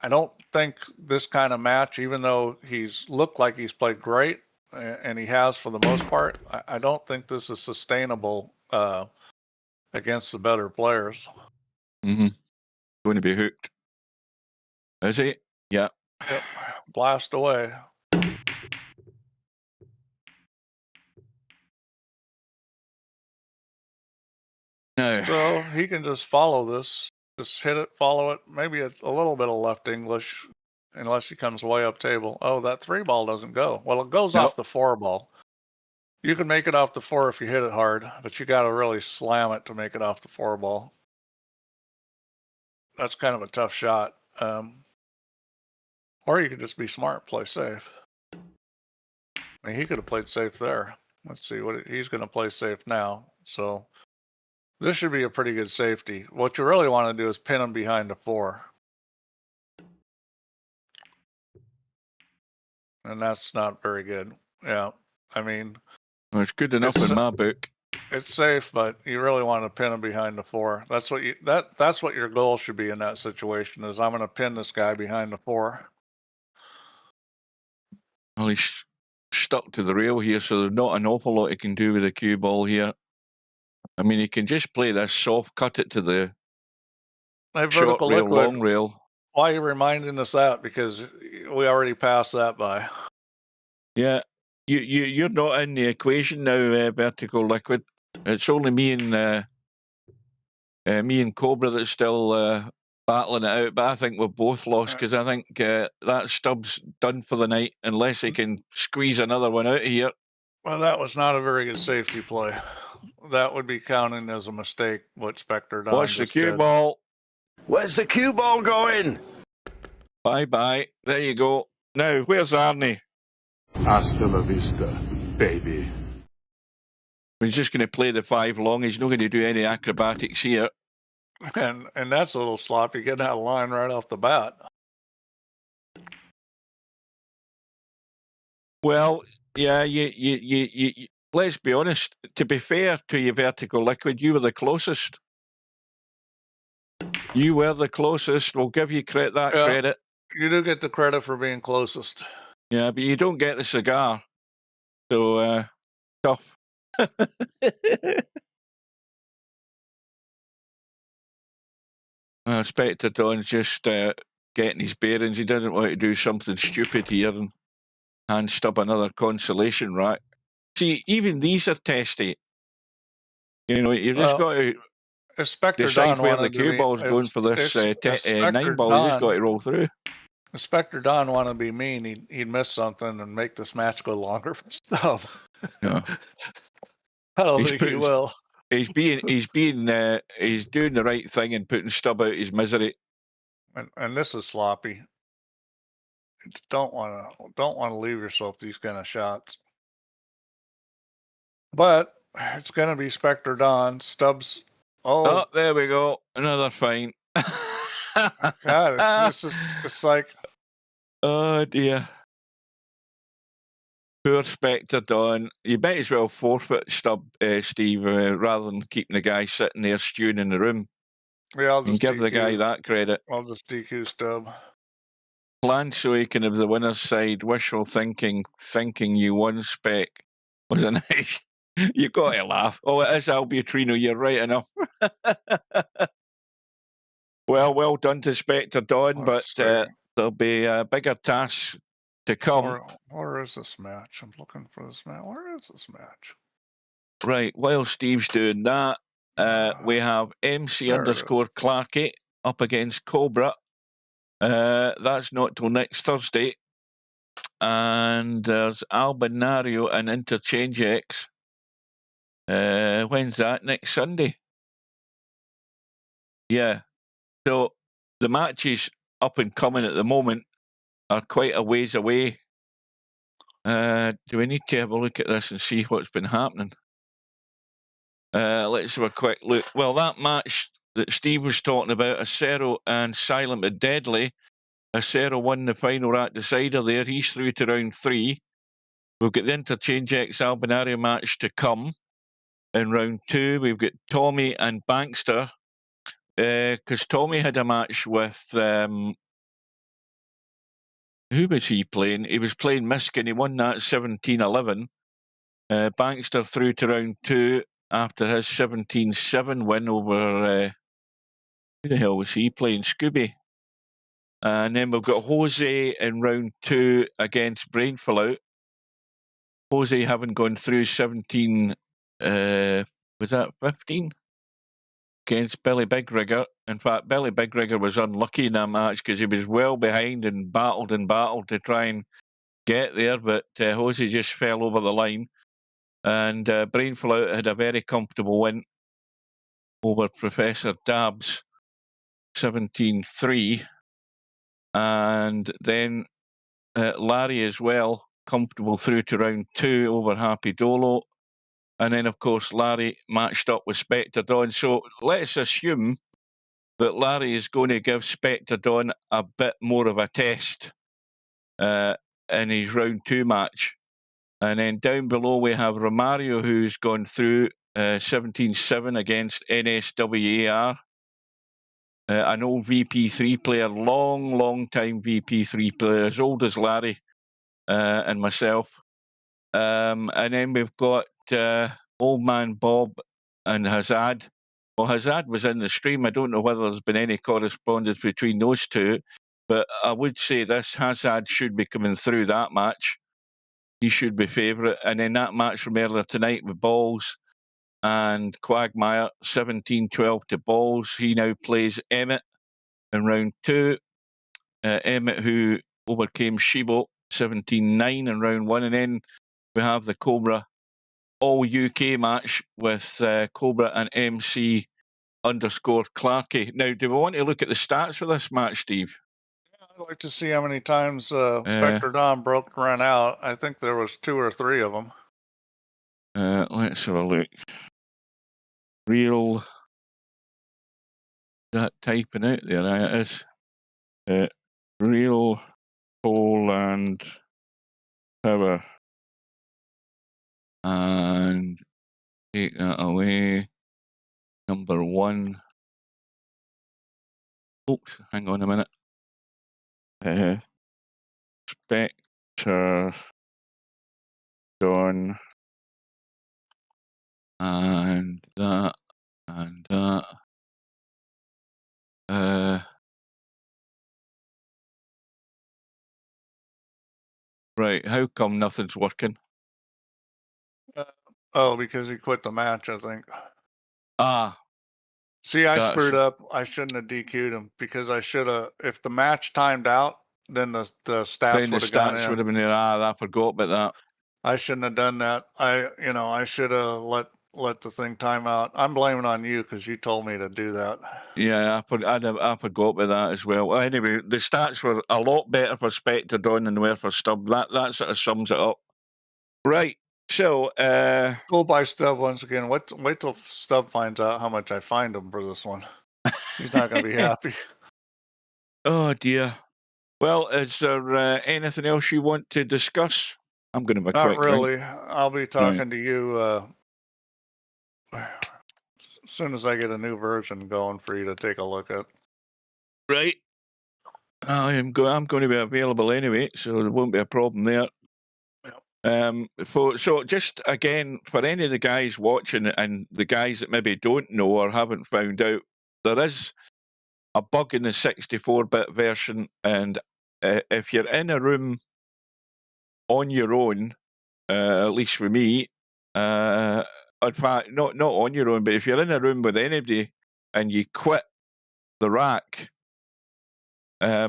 don't think this kind of match, even though he's looked like he's played great, and he has for the most part, I don't think this is sustainable against the better players.
Mm-hmm. Going to be hooked. Is he? Yeah.
Yep. Blast away.
No.
So he can just follow this. Just hit it, follow it. Maybe a little bit of left English, unless he comes way up table. Oh, that 3 ball doesn't go. Well, it goes off the 4 ball. You can make it off the 4 if you hit it hard, but you got to really slam it to make it off the 4 ball. That's kind of a tough shot. Or you could just be smart, play safe. I mean, he could have played safe there. Let's see what he's going to play safe now. So this should be a pretty good safety. What you really want to do is pin him behind the 4. And that's not very good. Yeah. I mean,
well, it's good enough in my book.
It's safe, but you really want to pin him behind the 4. That's what that's what your goal should be in that situation, is I'm going to pin this guy behind the 4.
Well, he's stuck to the rail here, so there's not an awful lot he can do with the cue ball here. I mean, he can just play this soft, cut it to the short rail, long rail.
Why are you reminding us that? Because we already passed that by.
Yeah, you're not in the equation now, Vertical Liquid. It's only me and Cobra that's still battling it out. But I think we've both lost, because I think that Stubbs done for the night unless he can squeeze another one out of here.
Well, that was not a very good safety play. That would be counting as a mistake, what Spectredawn
Watch the cue ball.
Where's the cue ball going?
Bye-bye. There you go. Now, where's Arnie?
Hasta la vista, baby.
He's just going to play the 5 long. He's not going to do any acrobatics here.
And that's a little sloppy, getting out of line right off the bat.
Well, yeah, you let's be honest. To be fair to you, Vertical Liquid, you were the closest. You were the closest. We'll give you credit.
You do get the credit for being closest.
Yeah, but you don't get the cigar. So, tough. Spectredawn's just getting his bearings. He didn't want to do something stupid here and hand stub another consolation rack. See, even these are testy. You know, you've just got to decide where the cue ball's going for this 9 ball. You just got to roll through.
If Spectredawn wanted to be mean, he'd miss something and make this match go longer for stuff.
Yeah.
I don't think he will.
He's doing the right thing and putting Stubb out his misery.
And this is sloppy. You just don't want to leave yourself these kind of shots. But it's going to be Spectredawn. Stubbs.
Oh, there we go. Another fine.
God, it's like.
Oh dear. Poor Spectredawn. You might as well forfeit Stubb, Steve, rather than keeping the guy sitting there stewing in the room.
Yeah, I'll just
give the guy that credit.
I'll just DQ Stubb.
Planned so he can have the winner's side. Wishful thinking you won, Spec. Was a nice. You got to laugh. Oh, it is Albutrino. You're right enough. Well done to Spectredawn, but there'll be bigger tasks to come.
Where is this match? I'm looking for this match. Where is this match?
Right, while Steve's doing that, we have MC_Clarky up against Cobra. That's not till next Thursday. And there's Albinario and Interchange X. When's that? Next Sunday. Yeah. So the matches up and coming at the moment are quite a ways away. Do we need to have a look at this and see what's been happening? Let's have a quick look. Well, that match that Steve was talking about, Acero and Silent but Deadly, Acero won the final rat decider there. He's through to round 3. We've got the Interchange X Albinario match to come in round 2. We've got Tommy and Bankster. Because Tommy had a match with who was he playing? He was playing Miskin. He won that 17-11. Bankster through to round 2 after his 17-7 win over who the hell was he playing? Scooby. And then we've got Jose in round 2 against Brainfallout. Jose having gone through 17 was that 15? Against Billy Big Rigger. In fact, Billy Big Rigger was unlucky in that match because he was well behind and battled to try and get there, but Jose just fell over the line. And Brainfallout had a very comfortable win over Professor Dabbs, 17-3. And then Larry as well, comfortable through to round 2 over Happy Dolo. And then, of course, Larry matched up with Spectredawn. So let's assume that Larry is going to give Spectredawn a bit more of a test in his round 2 match. And then down below we have Romario, who's gone through 17-7 against NSWAR. An old VP3 player, long time VP3 player, as old as Larry and myself. And then we've got Old Man Bob and Hazard. Well, Hazard was in the stream. I don't know whether there's been any correspondence between those two, but I would say this Hazard should be coming through that match. He should be favourite. And then that match from earlier tonight with Balls and Quagmire, 17-12 to Balls. He now plays Emmett in round 2. Emmett, who overcame Shibo, 17-9 in round 1. And then we have the Cobra all-UK match with Cobra and MC_Clarky. Now, do we want to look at the stats for this match, Steve?
Yeah, I'd like to see how many times Spectredawn broke run out. I think there was 2 or 3 of them.
Let's have a look. Real. That typing out there, it is. Real Poland Power. And take that away. Number 1. Oops, hang on a minute. Spectredawn. And that. And that. Right, how come nothing's working?
Oh, because he quit the match, I think.
Ah.
See, I screwed up. I shouldn't have DQ'd him because I should have. If the match timed out, then the stats would have gone in.
Would have been there. Ah, I forgot about that.
I shouldn't have done that. I should have let the thing time out. I'm blaming on you because you told me to do that.
Yeah, I forgot about that as well. Well, anyway, the stats were a lot better for Spectredawn than they were for Stub. That sort of sums it up. Right. So,
go buy Stub once again. Wait till Stub finds out how much I fined him for this one. He's not going to be happy.
Oh dear. Well, is there anything else you want to discuss? I'm going to have a quick
Not really.
drink.
I'll be talking to you as soon as I get a new version going for you to take a look at.
Right. I'm going to be available anyway, so there won't be a problem there. So just again, for any of the guys watching and the guys that maybe don't know or haven't found out, there is a bug in the 64-bit version, and if you're in a room on your own, at least for me, in fact, not on your own, but if you're in a room with anybody and you quit the rack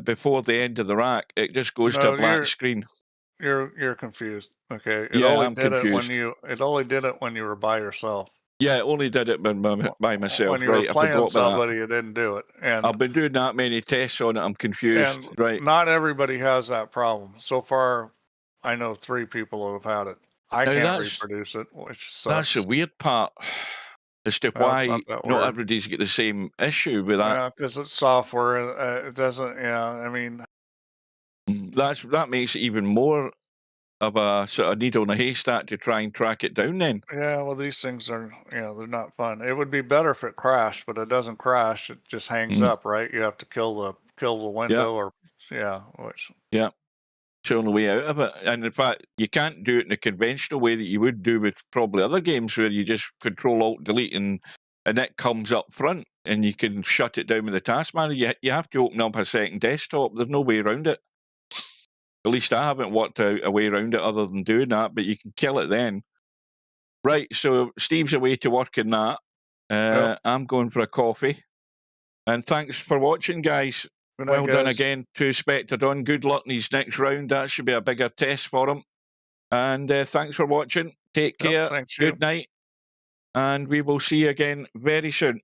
before the end of the rack, it just goes to a black screen.
You're confused. Okay.
I'm confused.
It only did it when you were by yourself.
Yeah, it only did it by myself.
When you were playing somebody, it didn't do it. And
I've been doing that many tests on it. I'm confused.
And
right.
Not everybody has that problem. So far, I know 3 people who have had it. I can't reproduce it, which sucks.
That's the weird part as to why not everybody's got the same issue with that.
Yeah, because it's software. It doesn't. Yeah, I mean,
that makes it even more of a sort of needle in a haystack to try and track it down. Then.
Yeah, well, these things are, they're not fun. It would be better if it crashed, but it doesn't crash. It just hangs up, right? You have to kill the window, which.
Yeah. It's the only way out of it. And in fact, you can't do it in the conventional way that you would do with probably other games where you just Control-Alt-Delete and it comes up front and you can shut it down with the task manager. You have to open up a second desktop. There's no way around it. At least I haven't worked out a way around it other than doing that, but you can kill it then. Right, so Steve's away to work in that. I'm going for a coffee. And thanks for watching, guys. Well done again to Spectredawn. Good luck in his next round. That should be a bigger test for him. And thanks for watching. Take care. Good night. And we will see you again very soon.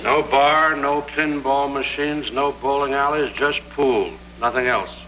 No bar, no pinball machines, no bowling alleys, just pool. Nothing else.